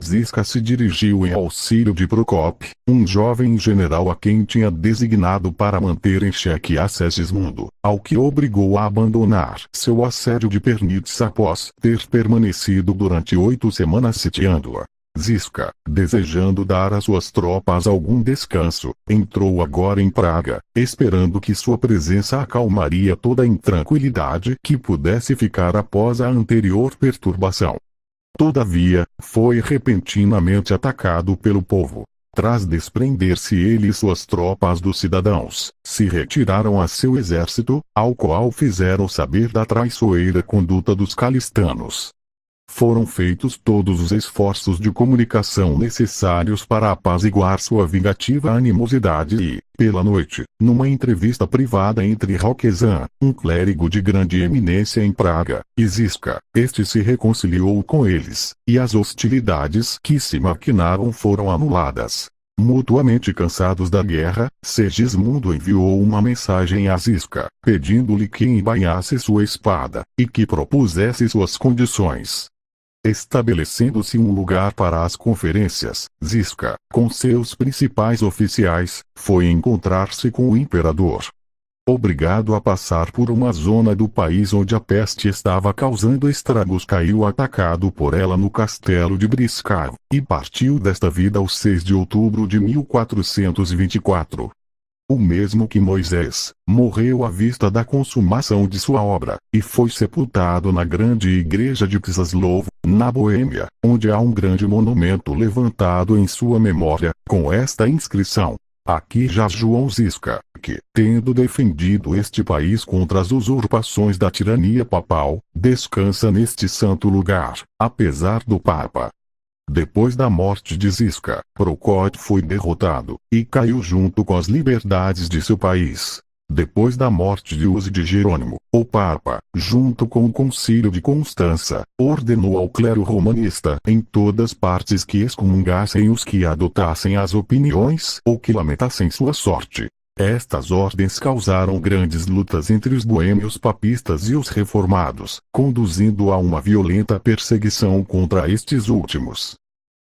Zisca se dirigiu em auxílio de Procop, um jovem general a quem tinha designado para manter em xeque a Segismundo, ao que obrigou a abandonar seu assédio de Pernitz após ter permanecido durante 8 semanas sitiando-a. Zisca, desejando dar às suas tropas algum descanso, entrou agora em Praga, esperando que sua presença acalmaria toda a intranquilidade que pudesse ficar após a anterior perturbação. Todavia, foi repentinamente atacado pelo povo. Tras desprender-se ele e suas tropas dos cidadãos, se retiraram a seu exército, ao qual fizeram saber da traiçoeira conduta dos calistanos. Foram feitos todos os esforços de comunicação necessários para apaziguar sua vingativa animosidade e, pela noite, numa entrevista privada entre Roquezan, um clérigo de grande eminência em Praga, e Ziska, este se reconciliou com eles, e as hostilidades que se maquinavam foram anuladas. Mutuamente cansados da guerra, Segismundo enviou uma mensagem a Ziska, pedindo-lhe que embainhasse sua espada, e que propusesse suas condições. Estabelecendo-se um lugar para as conferências, Ziska, com seus principais oficiais, foi encontrar-se com o imperador. Obrigado a passar por uma zona do país onde a peste estava causando estragos, caiu atacado por ela no castelo de Briscau, e partiu desta vida aos 6 de outubro de 1424. O mesmo que Moisés, morreu à vista da consumação de sua obra, e foi sepultado na grande igreja de Przaslow, na Boêmia, onde há um grande monumento levantado em sua memória, com esta inscrição: aqui jaz João Ziska, que, tendo defendido este país contra as usurpações da tirania papal, descansa neste santo lugar, apesar do Papa. Depois da morte de Ziska, Procópio foi derrotado, e caiu junto com as liberdades de seu país. Depois da morte de Uso de Jerônimo, o Papa, junto com o Concílio de Constança, ordenou ao clero romanista em todas partes que excomungassem os que adotassem as opiniões ou que lamentassem sua sorte. Estas ordens causaram grandes lutas entre os boêmios papistas e os reformados, conduzindo a uma violenta perseguição contra estes últimos.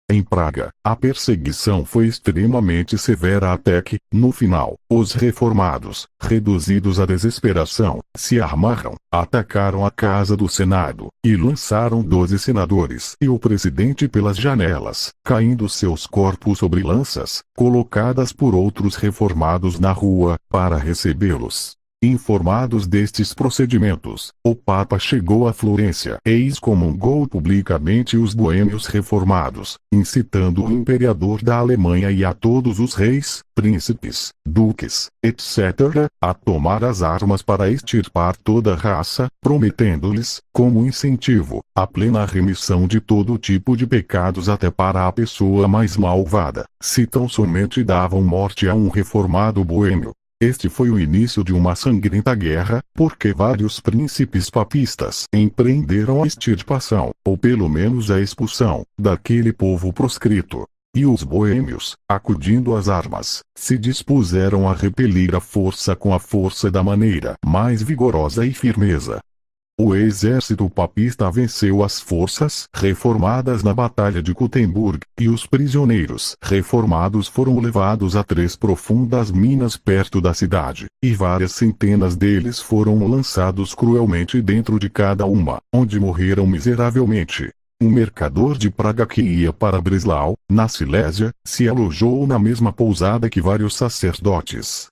Em Praga, a perseguição foi extremamente severa até que, no final, os reformados, reduzidos à desesperação, se armaram, atacaram a casa do Senado, e lançaram 12 senadores e o presidente pelas janelas, caindo seus corpos sobre lanças, colocadas por outros reformados na rua, para recebê-los. Informados destes procedimentos, o Papa chegou a Florência e excomungou publicamente os boêmios reformados, incitando o imperador da Alemanha e a todos os reis, príncipes, duques, etc., a tomar as armas para extirpar toda a raça, prometendo-lhes, como incentivo, a plena remissão de todo tipo de pecados até para a pessoa mais malvada, se tão somente davam morte a um reformado boêmio. Este foi o início de uma sangrenta guerra, porque vários príncipes papistas empreenderam a extirpação, ou pelo menos a expulsão, daquele povo proscrito. E os boêmios, acudindo às armas, se dispuseram a repelir a força com a força da maneira mais vigorosa e firmeza. O exército papista venceu as forças reformadas na Batalha de Gutenberg, e os prisioneiros reformados foram levados a 3 profundas minas perto da cidade, e várias centenas deles foram lançados cruelmente dentro de cada uma, onde morreram miseravelmente. Um mercador de Praga que ia para Breslau, na Silésia, se alojou na mesma pousada que vários sacerdotes.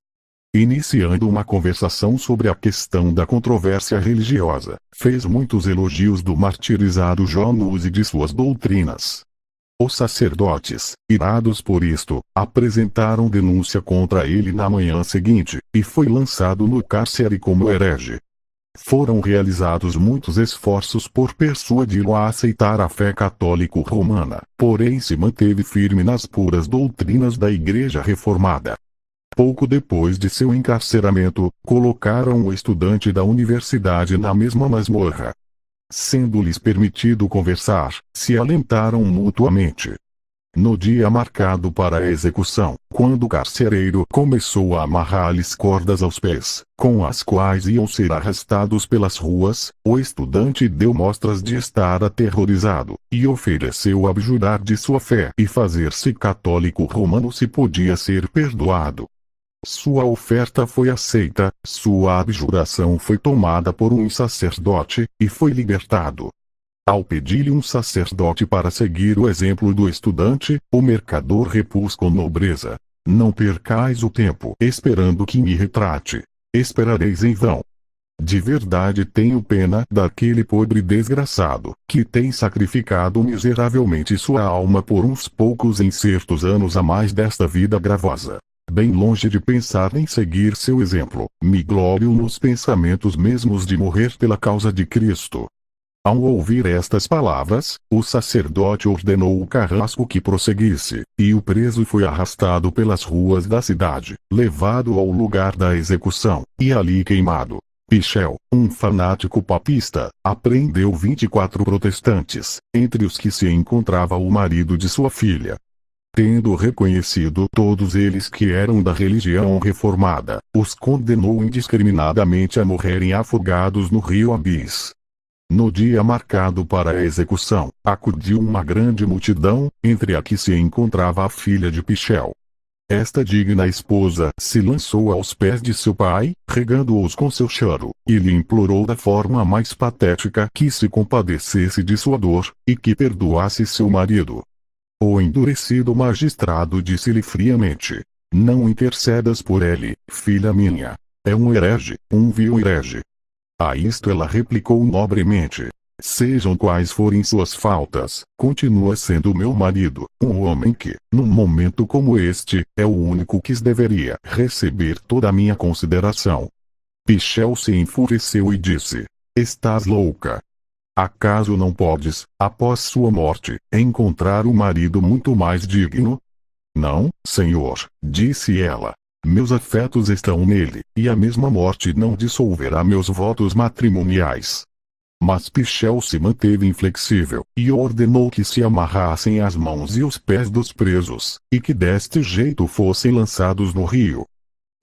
Iniciando uma conversação sobre a questão da controvérsia religiosa, fez muitos elogios do martirizado Janus e de suas doutrinas. Os sacerdotes, irados por isto, apresentaram denúncia contra ele na manhã seguinte, e foi lançado no cárcere como herege. Foram realizados muitos esforços por persuadi-lo a aceitar a fé católico-romana, porém se manteve firme nas puras doutrinas da Igreja Reformada. Pouco depois de seu encarceramento, colocaram o estudante da universidade na mesma masmorra. Sendo-lhes permitido conversar, se alentaram mutuamente. No dia marcado para a execução, quando o carcereiro começou a amarrar-lhes cordas aos pés, com as quais iam ser arrastados pelas ruas, o estudante deu mostras de estar aterrorizado, e ofereceu abjurar de sua fé e fazer-se católico romano se podia ser perdoado. Sua oferta foi aceita, sua abjuração foi tomada por um sacerdote, e foi libertado. Ao pedir-lhe um sacerdote para seguir o exemplo do estudante, o mercador repus com nobreza: não percais o tempo esperando que me retrate. Esperareis em vão. De verdade tenho pena daquele pobre desgraçado, que tem sacrificado miseravelmente sua alma por uns poucos incertos anos a mais desta vida gravosa. Bem longe de pensar em seguir seu exemplo, me glório nos pensamentos mesmos de morrer pela causa de Cristo. Ao ouvir estas palavras, o sacerdote ordenou o carrasco que prosseguisse, e o preso foi arrastado pelas ruas da cidade, levado ao lugar da execução, e ali queimado. Pichel, um fanático papista, apreendeu 24 protestantes, entre os que se encontrava o marido de sua filha. Tendo reconhecido todos eles que eram da religião reformada, os condenou indiscriminadamente a morrerem afogados no rio Abis. No dia marcado para a execução, acudiu uma grande multidão, entre a que se encontrava a filha de Pichel. Esta digna esposa se lançou aos pés de seu pai, regando-os com seu choro, e lhe implorou da forma mais patética que se compadecesse de sua dor, e que perdoasse seu marido. O endurecido magistrado disse-lhe friamente: não intercedas por ele, filha minha. É um herege, um vil herege. A isto ela replicou nobremente: sejam quais forem suas faltas, continua sendo meu marido, um homem que, num momento como este, é o único que deveria receber toda a minha consideração. Pichel se enfureceu e disse: estás louca? Acaso não podes, após sua morte, encontrar um marido muito mais digno? Não, senhor, disse ela. Meus afetos estão nele, e a mesma morte não dissolverá meus votos matrimoniais. Mas Pichel se manteve inflexível, e ordenou que se amarrassem as mãos e os pés dos presos, e que deste jeito fossem lançados no rio.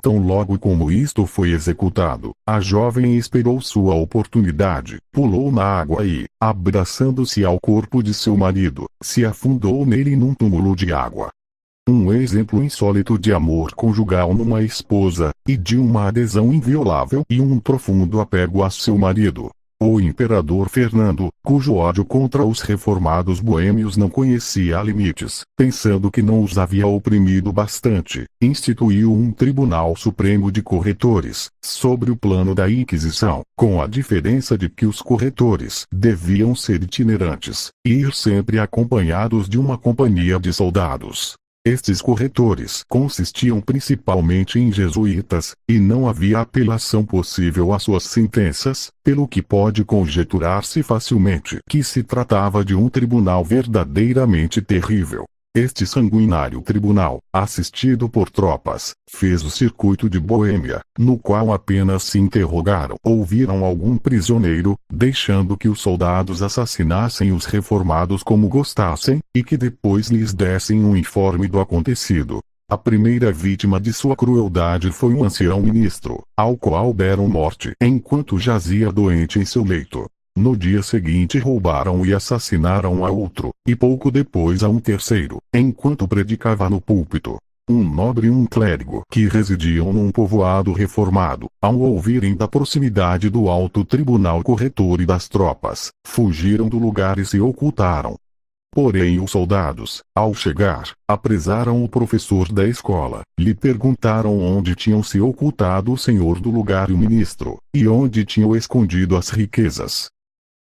Tão logo como isto foi executado, a jovem esperou sua oportunidade, pulou na água e, abraçando-se ao corpo de seu marido, se afundou nele num túmulo de água. Um exemplo insólito de amor conjugal numa esposa, e de uma adesão inviolável e um profundo apego a seu marido. O imperador Fernando, cujo ódio contra os reformados boêmios não conhecia limites, pensando que não os havia oprimido bastante, instituiu um Tribunal Supremo de Corretores, sobre o plano da Inquisição, com a diferença de que os corretores deviam ser itinerantes, e ir sempre acompanhados de uma companhia de soldados. Estes corretores consistiam principalmente em jesuítas, e não havia apelação possível às suas sentenças, pelo que pode conjecturar-se facilmente que se tratava de um tribunal verdadeiramente terrível. Este sanguinário tribunal, assistido por tropas, fez o circuito de Boêmia, no qual apenas se interrogaram ou viram algum prisioneiro, deixando que os soldados assassinassem os reformados como gostassem, e que depois lhes dessem um informe do acontecido. A primeira vítima de sua crueldade foi um ancião ministro, ao qual deram morte enquanto jazia doente em seu leito. No dia seguinte roubaram e assassinaram a outro, e pouco depois a um terceiro, enquanto predicava no púlpito. Um nobre e um clérigo que residiam num povoado reformado, ao ouvirem da proximidade do alto tribunal corretor e das tropas, fugiram do lugar e se ocultaram. Porém os soldados, ao chegar, apresaram o professor da escola, lhe perguntaram onde tinham se ocultado o senhor do lugar e o ministro, e onde tinham escondido as riquezas.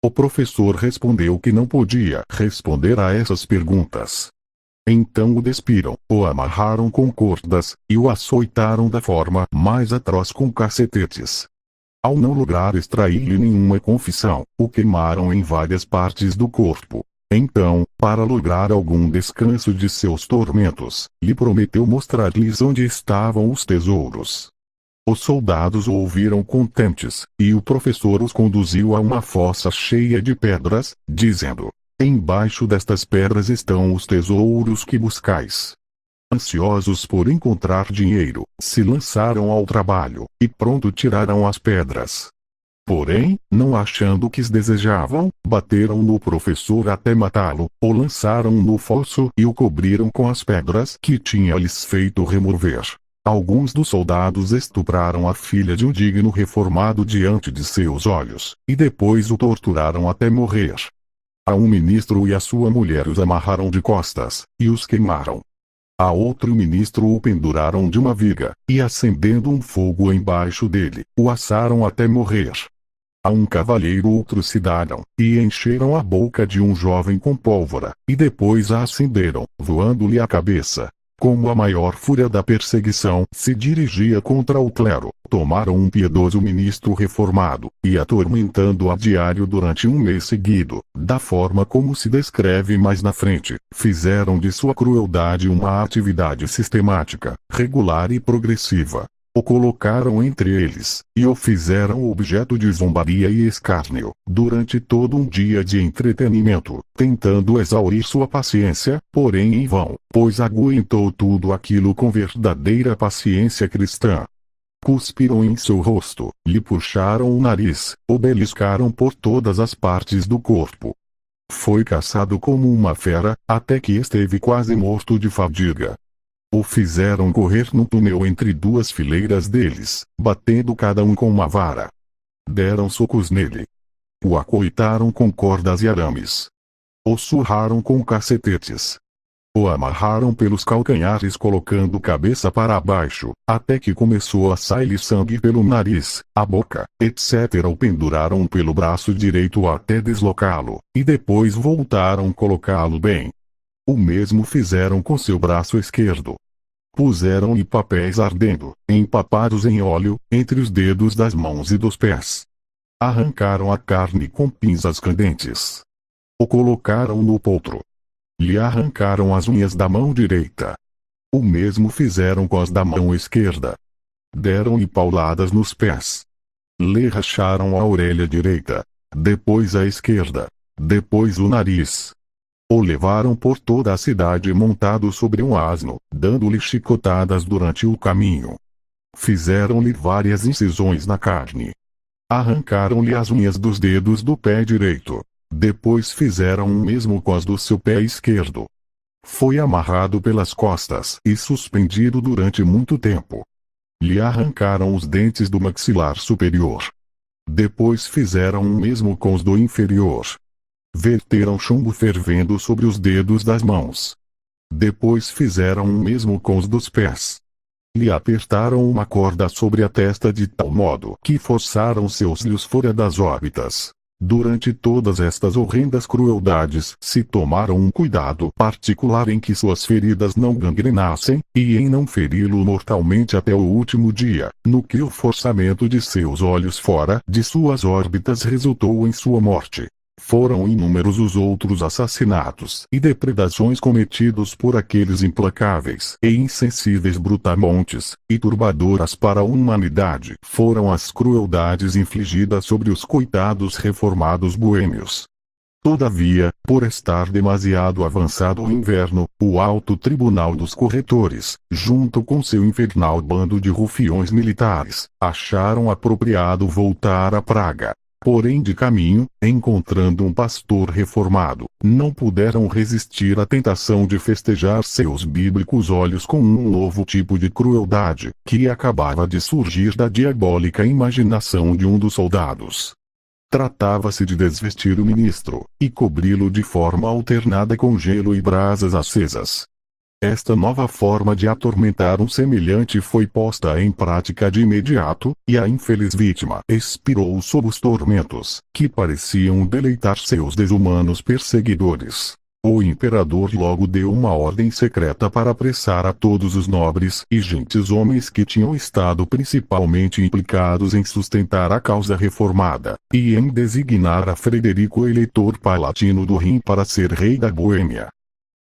O professor respondeu que não podia responder a essas perguntas. Então o despiram, o amarraram com cordas, e o açoitaram da forma mais atroz com cacetetes. Ao não lograr extrair-lhe nenhuma confissão, o queimaram em várias partes do corpo. Então, para lograr algum descanso de seus tormentos, lhe prometeu mostrar-lhes onde estavam os tesouros. Os soldados o ouviram contentes, e o professor os conduziu a uma fossa cheia de pedras, dizendo: embaixo destas pedras estão os tesouros que buscais. Ansiosos por encontrar dinheiro, se lançaram ao trabalho, e pronto tiraram as pedras. Porém, não achando o que desejavam, bateram no professor até matá-lo, o lançaram no fosso e o cobriram com as pedras que tinha-lhes feito remover. Alguns dos soldados estupraram a filha de um digno reformado diante de seus olhos, e depois o torturaram até morrer. A um ministro e a sua mulher os amarraram de costas, e os queimaram. A outro ministro o penduraram de uma viga, e acendendo um fogo embaixo dele, o assaram até morrer. A um cavalheiro outro cidadão, e encheram a boca de um jovem com pólvora, e depois a acenderam, voando-lhe a cabeça. Como a maior fúria da perseguição se dirigia contra o clero, tomaram um piedoso ministro reformado, e atormentando-o a diário durante um mês seguido, da forma como se descreve mais na frente, fizeram de sua crueldade uma atividade sistemática, regular e progressiva. O colocaram entre eles, e o fizeram objeto de zombaria e escárnio, durante todo um dia de entretenimento, tentando exaurir sua paciência, porém em vão, pois aguentou tudo aquilo com verdadeira paciência cristã. Cuspiram em seu rosto, lhe puxaram o nariz, o beliscaram por todas as partes do corpo. Foi caçado como uma fera, até que esteve quase morto de fadiga. O fizeram correr no túnel entre duas fileiras deles, batendo cada um com uma vara. Deram socos nele. O acoitaram com cordas e arames. O surraram com cacetetes. O amarraram pelos calcanhares colocando cabeça para baixo, até que começou a sair-lhe sangue pelo nariz, a boca, etc. O penduraram pelo braço direito até deslocá-lo, e depois voltaram colocá-lo bem. O mesmo fizeram com seu braço esquerdo. Puseram-lhe papéis ardendo, empapados em óleo, entre os dedos das mãos e dos pés. Arrancaram a carne com pinças candentes. O colocaram no potro. Lhe arrancaram as unhas da mão direita. O mesmo fizeram com as da mão esquerda. Deram-lhe pauladas nos pés. Lhe racharam a orelha direita, depois a esquerda, depois o nariz. O levaram por toda a cidade montado sobre um asno, dando-lhe chicotadas durante o caminho. Fizeram-lhe várias incisões na carne. Arrancaram-lhe as unhas dos dedos do pé direito. Depois fizeram o mesmo com as do seu pé esquerdo. Foi amarrado pelas costas e suspendido durante muito tempo. Lhe arrancaram os dentes do maxilar superior. Depois fizeram o mesmo com os do inferior. Verteram chumbo fervendo sobre os dedos das mãos. Depois fizeram o mesmo com os dos pés. Lhe apertaram uma corda sobre a testa de tal modo que forçaram seus olhos fora das órbitas. Durante todas estas horrendas crueldades se tomaram um cuidado particular em que suas feridas não gangrenassem, e em não feri-lo mortalmente até o último dia, no que o forçamento de seus olhos fora de suas órbitas resultou em sua morte. Foram inúmeros os outros assassinatos e depredações cometidos por aqueles implacáveis e insensíveis brutamontes, e turbadoras para a humanidade foram as crueldades infligidas sobre os coitados reformados boêmios. Todavia, por estar demasiado avançado o inverno, o alto tribunal dos corretores, junto com seu infernal bando de rufiões militares, acharam apropriado voltar a Praga. Porém de caminho, encontrando um pastor reformado, não puderam resistir à tentação de festejar seus bíblicos olhos com um novo tipo de crueldade, que acabava de surgir da diabólica imaginação de um dos soldados. Tratava-se de desvestir o ministro, e cobri-lo de forma alternada com gelo e brasas acesas. Esta nova forma de atormentar um semelhante foi posta em prática de imediato, e a infeliz vítima expirou sob os tormentos, que pareciam deleitar seus desumanos perseguidores. O imperador logo deu uma ordem secreta para apressar a todos os nobres e gentes homens que tinham estado principalmente implicados em sustentar a causa reformada, e em designar a Frederico eleitor palatino do Rim para ser rei da Boêmia.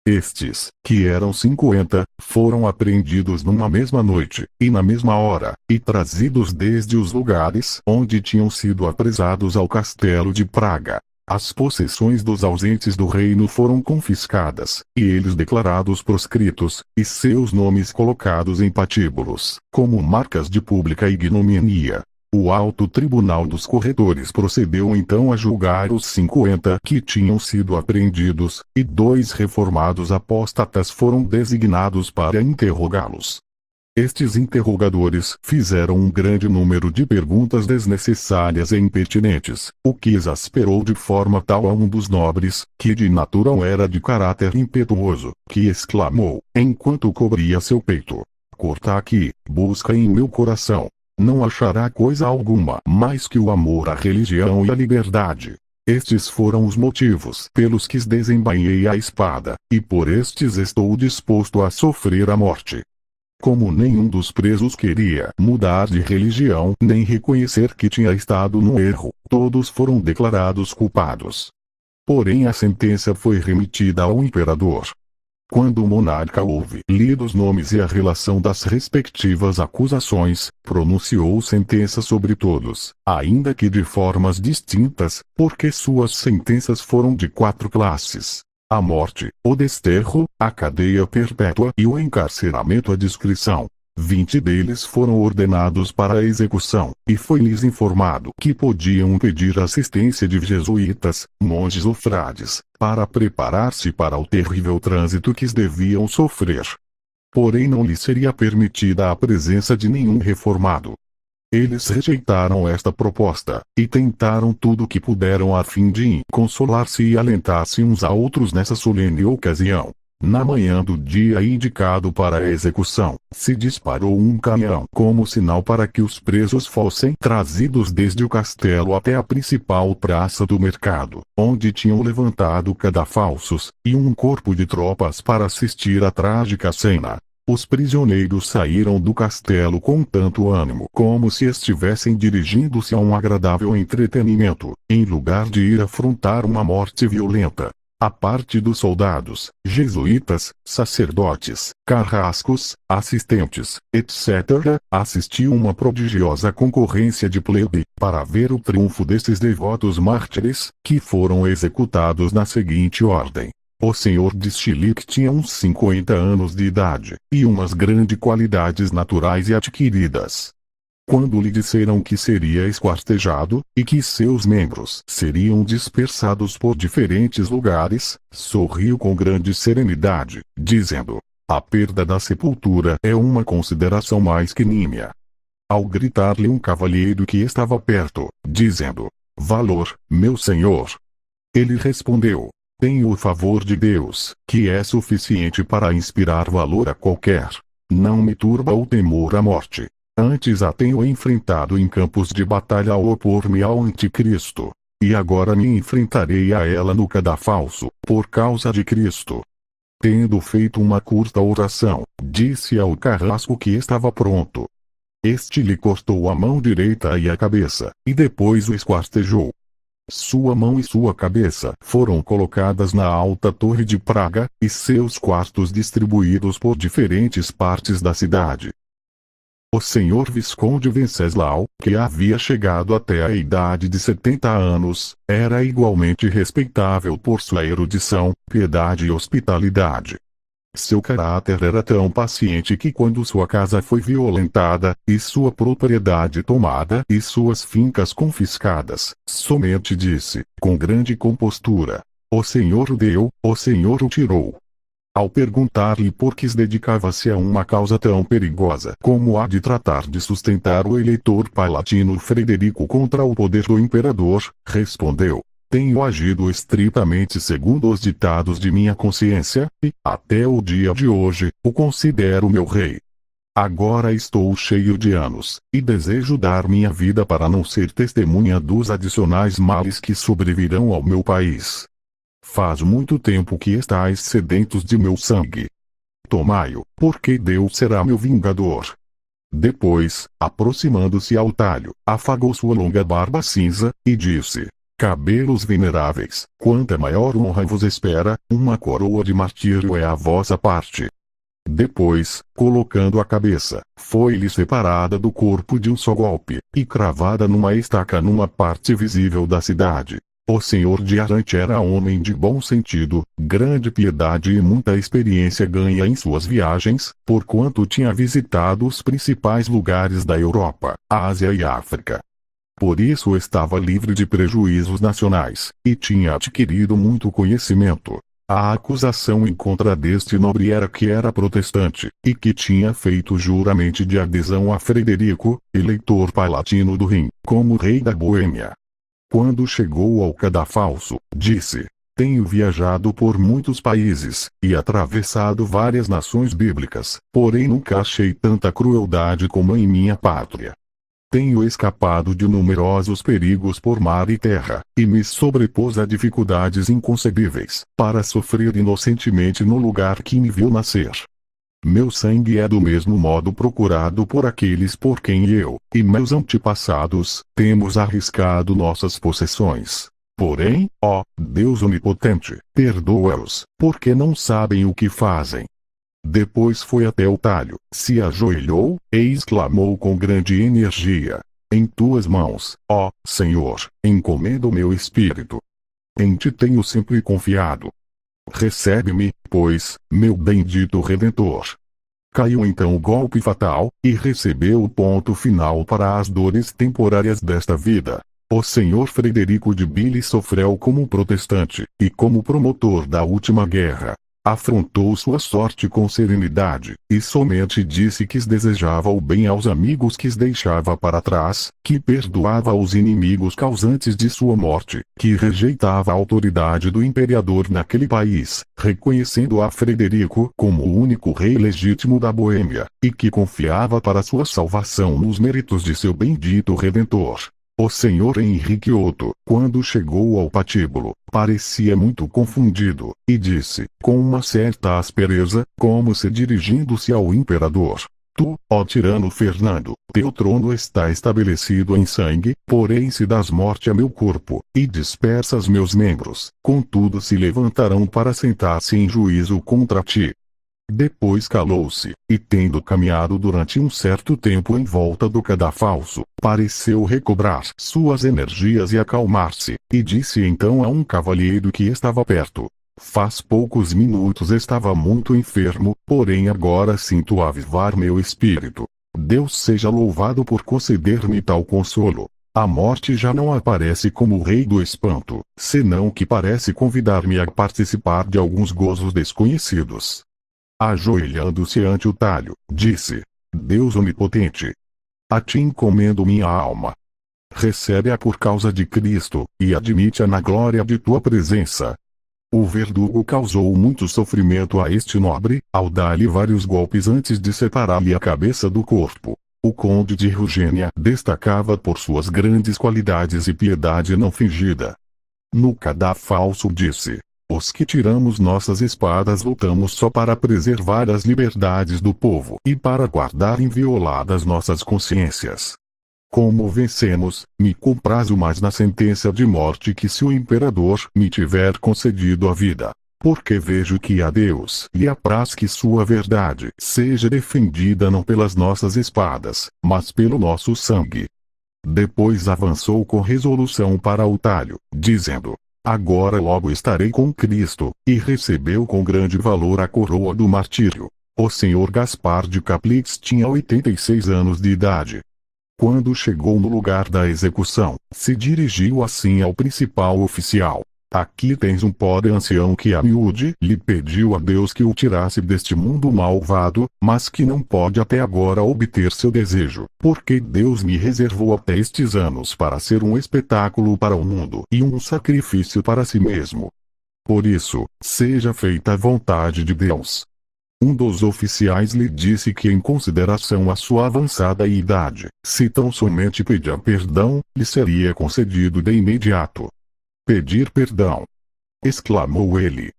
Estes, que eram 50, foram apreendidos numa mesma noite, e na mesma hora, e trazidos desde os lugares onde tinham sido apresados ao castelo de Praga. As possessões dos ausentes do reino foram confiscadas, e eles declarados proscritos, e seus nomes colocados em patíbulos, como marcas de pública ignomínia. O alto tribunal dos corretores procedeu então a julgar os 50 que tinham sido apreendidos, e 2 reformados apóstatas foram designados para interrogá-los. Estes interrogadores fizeram um grande número de perguntas desnecessárias e impertinentes, o que exasperou de forma tal a um dos nobres, que de natural era de caráter impetuoso, que exclamou, enquanto cobria seu peito: corta aqui, busca em meu coração. Não achará coisa alguma mais que o amor à religião e à liberdade. Estes foram os motivos pelos que desembainhei a espada, e por estes estou disposto a sofrer a morte. Como nenhum dos presos queria mudar de religião nem reconhecer que tinha estado no erro, todos foram declarados culpados. Porém a sentença foi remetida ao imperador. Quando o monarca houve lido os nomes e a relação das respectivas acusações, pronunciou sentença sobre todos, ainda que de formas distintas, porque suas sentenças foram de 4 classes: a morte, o desterro, a cadeia perpétua e o encarceramento à discrição. 20 deles foram ordenados para a execução, e foi-lhes informado que podiam pedir assistência de jesuítas, monges ou frades, para preparar-se para o terrível trânsito que deviam sofrer. Porém não lhes seria permitida a presença de nenhum reformado. Eles rejeitaram esta proposta, e tentaram tudo o que puderam a fim de consolar-se e alentar-se uns a outros nessa solene ocasião. Na manhã do dia indicado para a execução, se disparou um canhão como sinal para que os presos fossem trazidos desde o castelo até a principal praça do mercado, onde tinham levantado cadafalsos, e um corpo de tropas para assistir à trágica cena. Os prisioneiros saíram do castelo com tanto ânimo como se estivessem dirigindo-se a um agradável entretenimento, em lugar de ir afrontar uma morte violenta. A parte dos soldados, jesuítas, sacerdotes, carrascos, assistentes, etc., assistiu uma prodigiosa concorrência de plebe, para ver o triunfo destes devotos mártires, que foram executados na seguinte ordem. O senhor de Chilique tinha uns 50 anos de idade, e umas grandes qualidades naturais e adquiridas. Quando lhe disseram que seria esquartejado, e que seus membros seriam dispersados por diferentes lugares, sorriu com grande serenidade, dizendo: a perda da sepultura é uma consideração mais que nímia. Ao gritar-lhe um cavalheiro que estava perto, dizendo: valor, meu senhor, ele respondeu: tenho o favor de Deus, que é suficiente para inspirar valor a qualquer. Não me turba o temor à morte. Antes a tenho enfrentado em campos de batalha ao opor-me ao anticristo. E agora me enfrentarei a ela no cadafalso, por causa de Cristo. Tendo feito uma curta oração, disse ao carrasco que estava pronto. Este lhe cortou a mão direita e a cabeça, e depois o esquartejou. Sua mão e sua cabeça foram colocadas na alta torre de Praga, e seus quartos distribuídos por diferentes partes da cidade. O senhor Visconde Venceslau, que havia chegado até a idade de 70 anos, era igualmente respeitável por sua erudição, piedade e hospitalidade. Seu caráter era tão paciente que quando sua casa foi violentada, e sua propriedade tomada e suas fincas confiscadas, somente disse, com grande compostura: o Senhor o deu, o Senhor o tirou. Ao perguntar-lhe por que dedicava-se a uma causa tão perigosa como a de tratar de sustentar o eleitor palatino Frederico contra o poder do imperador, respondeu: tenho agido estritamente segundo os ditados de minha consciência, e, até o dia de hoje, o considero meu rei. Agora estou cheio de anos, e desejo dar minha vida para não ser testemunha dos adicionais males que sobrevirão ao meu país. Faz muito tempo que estáis sedentos de meu sangue. Tomai-o, porque Deus será meu vingador. Depois, aproximando-se ao talho, afagou sua longa barba cinza, e disse: cabelos veneráveis, quanta maior honra vos espera, uma coroa de martírio é a vossa parte. Depois, colocando a cabeça, foi-lhe separada do corpo de um só golpe, e cravada numa estaca numa parte visível da cidade. O senhor de Arante era homem de bom sentido, grande piedade e muita experiência ganha em suas viagens, porquanto tinha visitado os principais lugares da Europa, Ásia e África. Por isso estava livre de prejuízos nacionais, e tinha adquirido muito conhecimento. A acusação em contra deste nobre era que era protestante, e que tinha feito juramento de adesão a Frederico, eleitor palatino do Rim, como rei da Boêmia. Quando chegou ao cadafalso, disse: tenho viajado por muitos países, e atravessado várias nações bíblicas, porém nunca achei tanta crueldade como em minha pátria. Tenho escapado de numerosos perigos por mar e terra, e me sobrepus a dificuldades inconcebíveis, para sofrer inocentemente no lugar que me viu nascer. Meu sangue é do mesmo modo procurado por aqueles por quem eu, e meus antepassados, temos arriscado nossas possessões. Porém, ó Deus onipotente, perdoa-os, porque não sabem o que fazem. Depois foi até o talho, se ajoelhou, e exclamou com grande energia: em tuas mãos, ó Senhor, encomendo meu espírito. Em ti tenho sempre confiado. Recebe-me, pois, meu bendito Redentor. Caiu então o golpe fatal, e recebeu o ponto final para as dores temporárias desta vida. O senhor Frederico de Billy sofreu como protestante, e como promotor da última guerra. Afrontou sua sorte com serenidade, e somente disse que desejava o bem aos amigos que deixava para trás, que perdoava os inimigos causantes de sua morte, que rejeitava a autoridade do imperador naquele país, reconhecendo a Frederico como o único rei legítimo da Boêmia, e que confiava para sua salvação nos méritos de seu bendito Redentor. O senhor Henrique Otto, quando chegou ao patíbulo, parecia muito confundido, e disse, com uma certa aspereza, como se dirigindo-se ao imperador: tu, ó tirano Fernando, teu trono está estabelecido em sangue, porém se dás morte a meu corpo, e dispersas meus membros, contudo se levantarão para sentar-se em juízo contra ti. Depois calou-se, e tendo caminhado durante um certo tempo em volta do cadafalso, pareceu recobrar suas energias e acalmar-se, e disse então a um cavalheiro que estava perto: faz poucos minutos estava muito enfermo, porém agora sinto avivar meu espírito. Deus seja louvado por conceder-me tal consolo. A morte já não aparece como o rei do espanto, senão que parece convidar-me a participar de alguns gozos desconhecidos. Ajoelhando-se ante o talho, disse: Deus onipotente, a ti encomendo minha alma. Recebe-a por causa de Cristo, e admite-a na glória de tua presença. O verdugo causou muito sofrimento a este nobre, ao dar-lhe vários golpes antes de separar-lhe a cabeça do corpo. O conde de Rugênia destacava por suas grandes qualidades e piedade não fingida. No cadafalso disse: os que tiramos nossas espadas lutamos só para preservar as liberdades do povo e para guardar invioladas nossas consciências. Como vencemos, me comprazo mais na sentença de morte que se o imperador me tiver concedido a vida. Porque vejo que a Deus lhe apraz que sua verdade seja defendida não pelas nossas espadas, mas pelo nosso sangue. Depois avançou com resolução para o talho, dizendo: agora logo estarei com Cristo, e recebeu com grande valor a coroa do martírio. O senhor Gaspar de Caplix tinha 86 anos de idade. Quando chegou no lugar da execução, se dirigiu assim ao principal oficial: aqui tens um pobre ancião que a miúde lhe pediu a Deus que o tirasse deste mundo malvado, mas que não pode até agora obter seu desejo, porque Deus me reservou até estes anos para ser um espetáculo para o mundo e um sacrifício para si mesmo. Por isso, seja feita a vontade de Deus. Um dos oficiais lhe disse que em consideração à sua avançada idade, se tão somente pedia perdão, lhe seria concedido de imediato. Pedir perdão! Exclamou ele.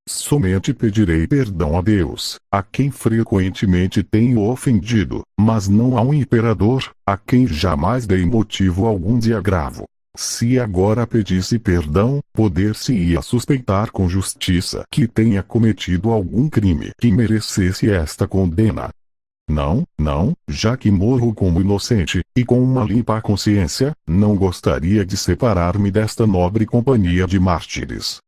Somente pedirei perdão a Deus, a quem frequentemente tenho ofendido, mas não a um imperador, a quem jamais dei motivo algum de agravo. Se agora pedisse perdão, poder-se-ia suspeitar com justiça que tenha cometido algum crime que merecesse esta condena. Não, já que morro como inocente, e com uma limpa consciência, não gostaria de separar-me desta nobre companhia de mártires.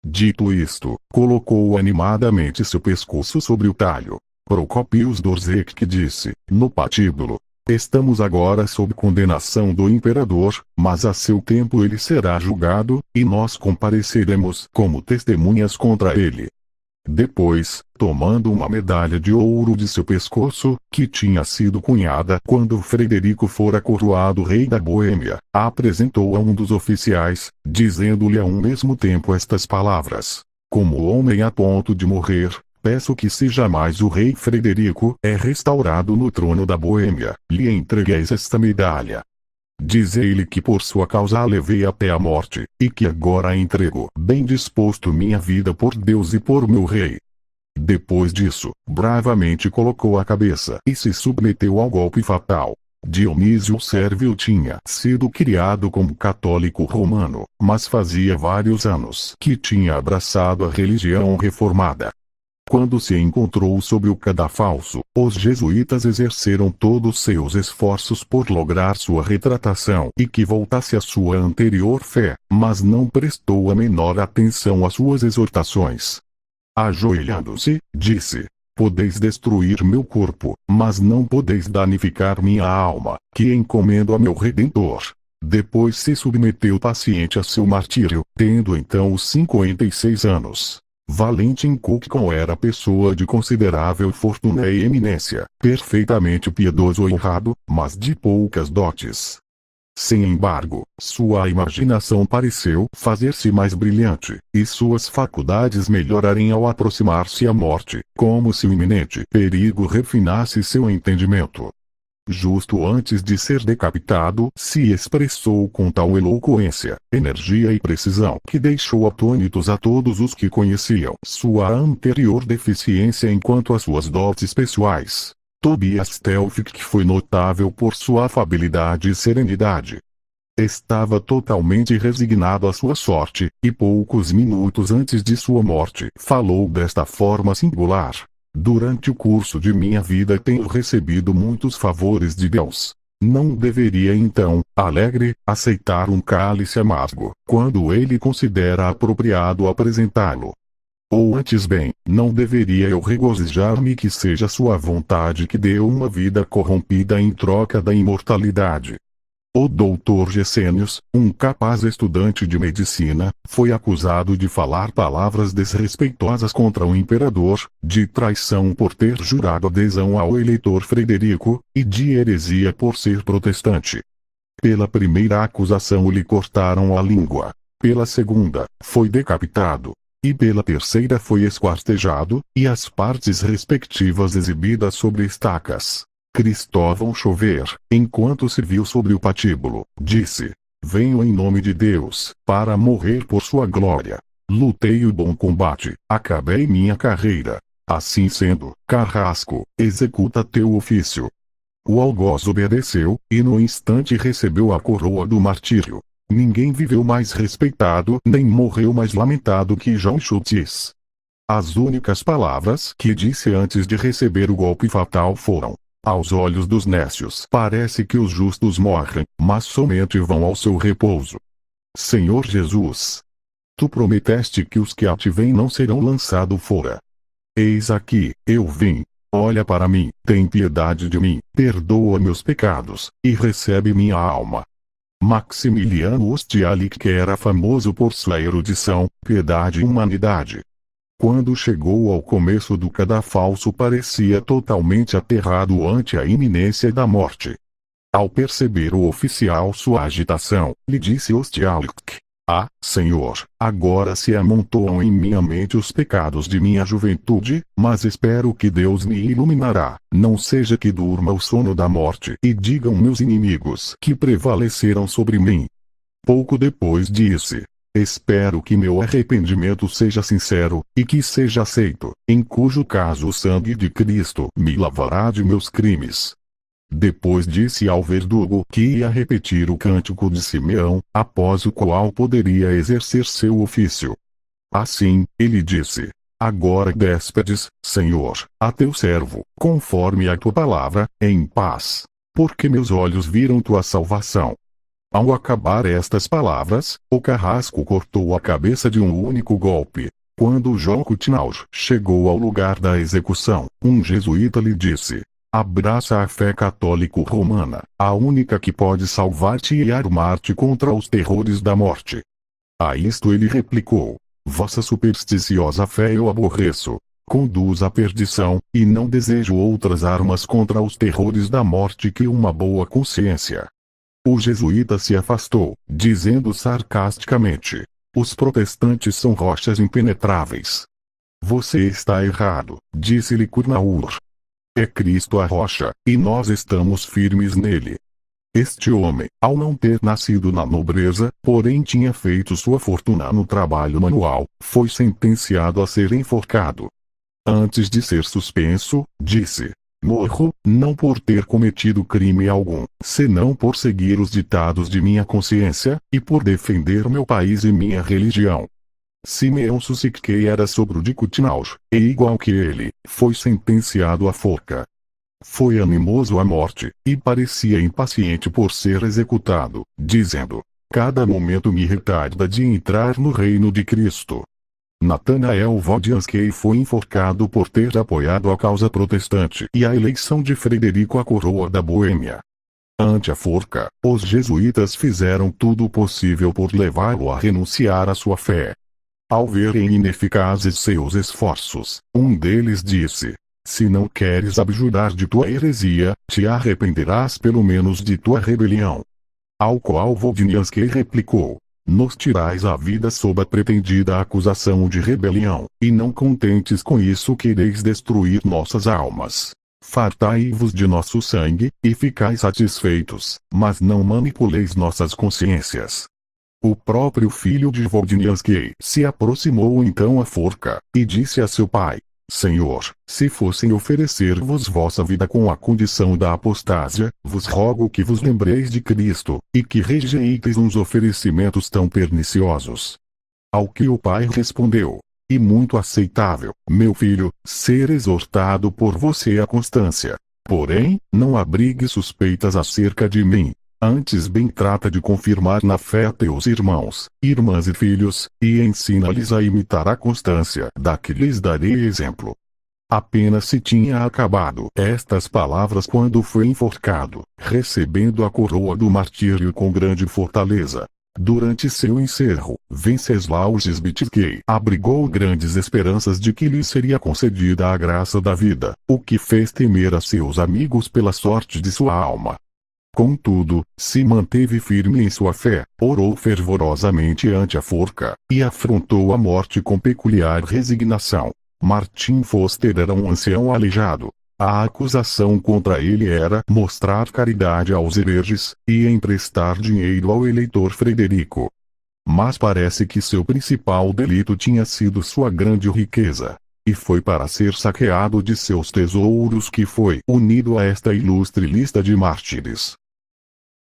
Dito isto, colocou animadamente seu pescoço sobre o talho. Procopius Dvořák disse, no patíbulo: Estamos agora sob condenação do imperador, mas a seu tempo ele será julgado, e nós compareceremos como testemunhas contra ele. Depois, tomando uma medalha de ouro de seu pescoço, que tinha sido cunhada quando Frederico fora coroado rei da Boêmia, a apresentou a um dos oficiais, dizendo-lhe ao mesmo tempo estas palavras: como homem a ponto de morrer, peço que se jamais o rei Frederico é restaurado no trono da Boêmia, lhe entregueis esta medalha. Dizei-lhe que por sua causa a levei até a morte, e que agora a entrego bem disposto minha vida por Deus e por meu rei. Depois disso, bravamente colocou a cabeça e se submeteu ao golpe fatal. Dionísio Sérvio tinha sido criado como católico romano, mas fazia vários anos que tinha abraçado a religião reformada. Quando se encontrou sob o cadafalso, os jesuítas exerceram todos seus esforços por lograr sua retratação e que voltasse à sua anterior fé, mas não prestou a menor atenção às suas exortações. Ajoelhando-se, disse: podeis destruir meu corpo, mas não podeis danificar minha alma, que encomendo a meu Redentor. Depois se submeteu paciente a seu martírio, tendo então os 56 anos. Valentin Cookson era pessoa de considerável fortuna e eminência, perfeitamente piedoso e honrado, mas de poucas dotes. Sem embargo, sua imaginação pareceu fazer-se mais brilhante, e suas faculdades melhorarem ao aproximar-se a morte, como se o iminente perigo refinasse seu entendimento. Justo antes de ser decapitado, se expressou com tal eloquência, energia e precisão que deixou atônitos a todos os que conheciam sua anterior deficiência enquanto às suas dotes pessoais. Tobias Telfik foi notável por sua afabilidade e serenidade. Estava totalmente resignado à sua sorte, e poucos minutos antes de sua morte falou desta forma singular: durante o curso de minha vida tenho recebido muitos favores de Deus. Não deveria então, alegre, aceitar um cálice amargo, quando ele considera apropriado apresentá-lo? Ou antes bem, não deveria eu regozijar-me que seja sua vontade que dê uma vida corrompida em troca da imortalidade? O Dr. Gesenius, um capaz estudante de medicina, foi acusado de falar palavras desrespeitosas contra o imperador, de traição por ter jurado adesão ao eleitor Frederico, e de heresia por ser protestante. Pela primeira acusação lhe cortaram a língua. Pela segunda, foi decapitado. E pela terceira foi esquartejado, e as partes respectivas exibidas sobre estacas. Cristóvão Chover, enquanto se viu sobre o patíbulo, disse: venho em nome de Deus, para morrer por sua glória. Lutei o bom combate, acabei minha carreira. Assim sendo, Carrasco, executa teu ofício. O algoz obedeceu, e no instante recebeu a coroa do martírio. Ninguém viveu mais respeitado nem morreu mais lamentado que João Schultz. As únicas palavras que disse antes de receber o golpe fatal foram: aos olhos dos nécios parece que os justos morrem, mas somente vão ao seu repouso. Senhor Jesus, tu prometeste que os que a ti vêm não serão lançados fora. Eis aqui, eu vim. Olha para mim, tem piedade de mim, perdoa meus pecados, e recebe minha alma. Maximiliano Ostialic, que era famoso por sua erudição, piedade e humanidade. Quando chegou ao começo do cadafalso parecia totalmente aterrado ante a iminência da morte. Ao perceber o oficial sua agitação, lhe disse Ostialic: ah, Senhor, agora se amontoam em minha mente os pecados de minha juventude, mas espero que Deus me iluminará, não seja que durma o sono da morte e digam meus inimigos que prevaleceram sobre mim. Pouco depois disse: espero que meu arrependimento seja sincero, e que seja aceito, em cujo caso o sangue de Cristo me lavará de meus crimes. Depois disse ao verdugo que ia repetir o cântico de Simeão, após o qual poderia exercer seu ofício. Assim, ele disse: agora despedes, Senhor, a teu servo, conforme a tua palavra, em paz, porque meus olhos viram tua salvação. Ao acabar estas palavras, o carrasco cortou a cabeça de um único golpe. Quando João Coutinho chegou ao lugar da execução, um jesuíta lhe disse: Abraça a fé católico-romana, a única que pode salvar-te e armar-te contra os terrores da morte. A isto ele replicou: vossa supersticiosa fé eu aborreço. Conduz à perdição, e não desejo outras armas contra os terrores da morte que uma boa consciência. O jesuíta se afastou, dizendo sarcasticamente: os protestantes são rochas impenetráveis. Você está errado, disse-lhe Cournaur. É Cristo a rocha, e nós estamos firmes nele. Este homem, ao não ter nascido na nobreza, porém tinha feito sua fortuna no trabalho manual, foi sentenciado a ser enforcado. Antes de ser suspenso, disse: morro, não por ter cometido crime algum, senão por seguir os ditados de minha consciência, e por defender meu país e minha religião. Simeão Susiquei era sogro de Cournaur, e igual que ele, foi sentenciado à forca. Foi animoso à morte, e parecia impaciente por ser executado, dizendo: cada momento me retarda de entrar no reino de Cristo. Nathanael Wodzinski foi enforcado por ter apoiado a causa protestante e a eleição de Frederico à coroa da Boêmia. Ante a forca, os jesuítas fizeram tudo o possível por levá-lo a renunciar à sua fé. Ao verem ineficazes seus esforços, um deles disse: se não queres abjurar de tua heresia, te arrependerás pelo menos de tua rebelião. Ao qual Wodzinski replicou: nos tirais a vida sob a pretendida acusação de rebelião, e não contentes com isso quereis destruir nossas almas. Fartai-vos de nosso sangue, e ficai satisfeitos, mas não manipuleis nossas consciências. O próprio filho de Wodzinski se aproximou então à forca, e disse a seu pai: Senhor, se fossem oferecer-vos vossa vida com a condição da apostásia, vos rogo que vos lembreis de Cristo, e que rejeites uns oferecimentos tão perniciosos. Ao que o pai respondeu: e muito aceitável, meu filho, ser exortado por você à constância. Porém, não abrigue suspeitas acerca de mim. Antes bem trata de confirmar na fé a teus irmãos, irmãs e filhos, e ensina-lhes a imitar a constância da que lhes darei exemplo. Apenas se tinha acabado estas palavras quando foi enforcado, recebendo a coroa do martírio com grande fortaleza. Durante seu encerro, Venceslau Szybicki abrigou grandes esperanças de que lhe seria concedida a graça da vida, o que fez temer a seus amigos pela sorte de sua alma. Contudo, se manteve firme em sua fé, orou fervorosamente ante a forca, e afrontou a morte com peculiar resignação. Martin Foster era um ancião aleijado. A acusação contra ele era mostrar caridade aos hereges, e emprestar dinheiro ao eleitor Frederico. Mas parece que seu principal delito tinha sido sua grande riqueza. E foi para ser saqueado de seus tesouros que foi unido a esta ilustre lista de mártires.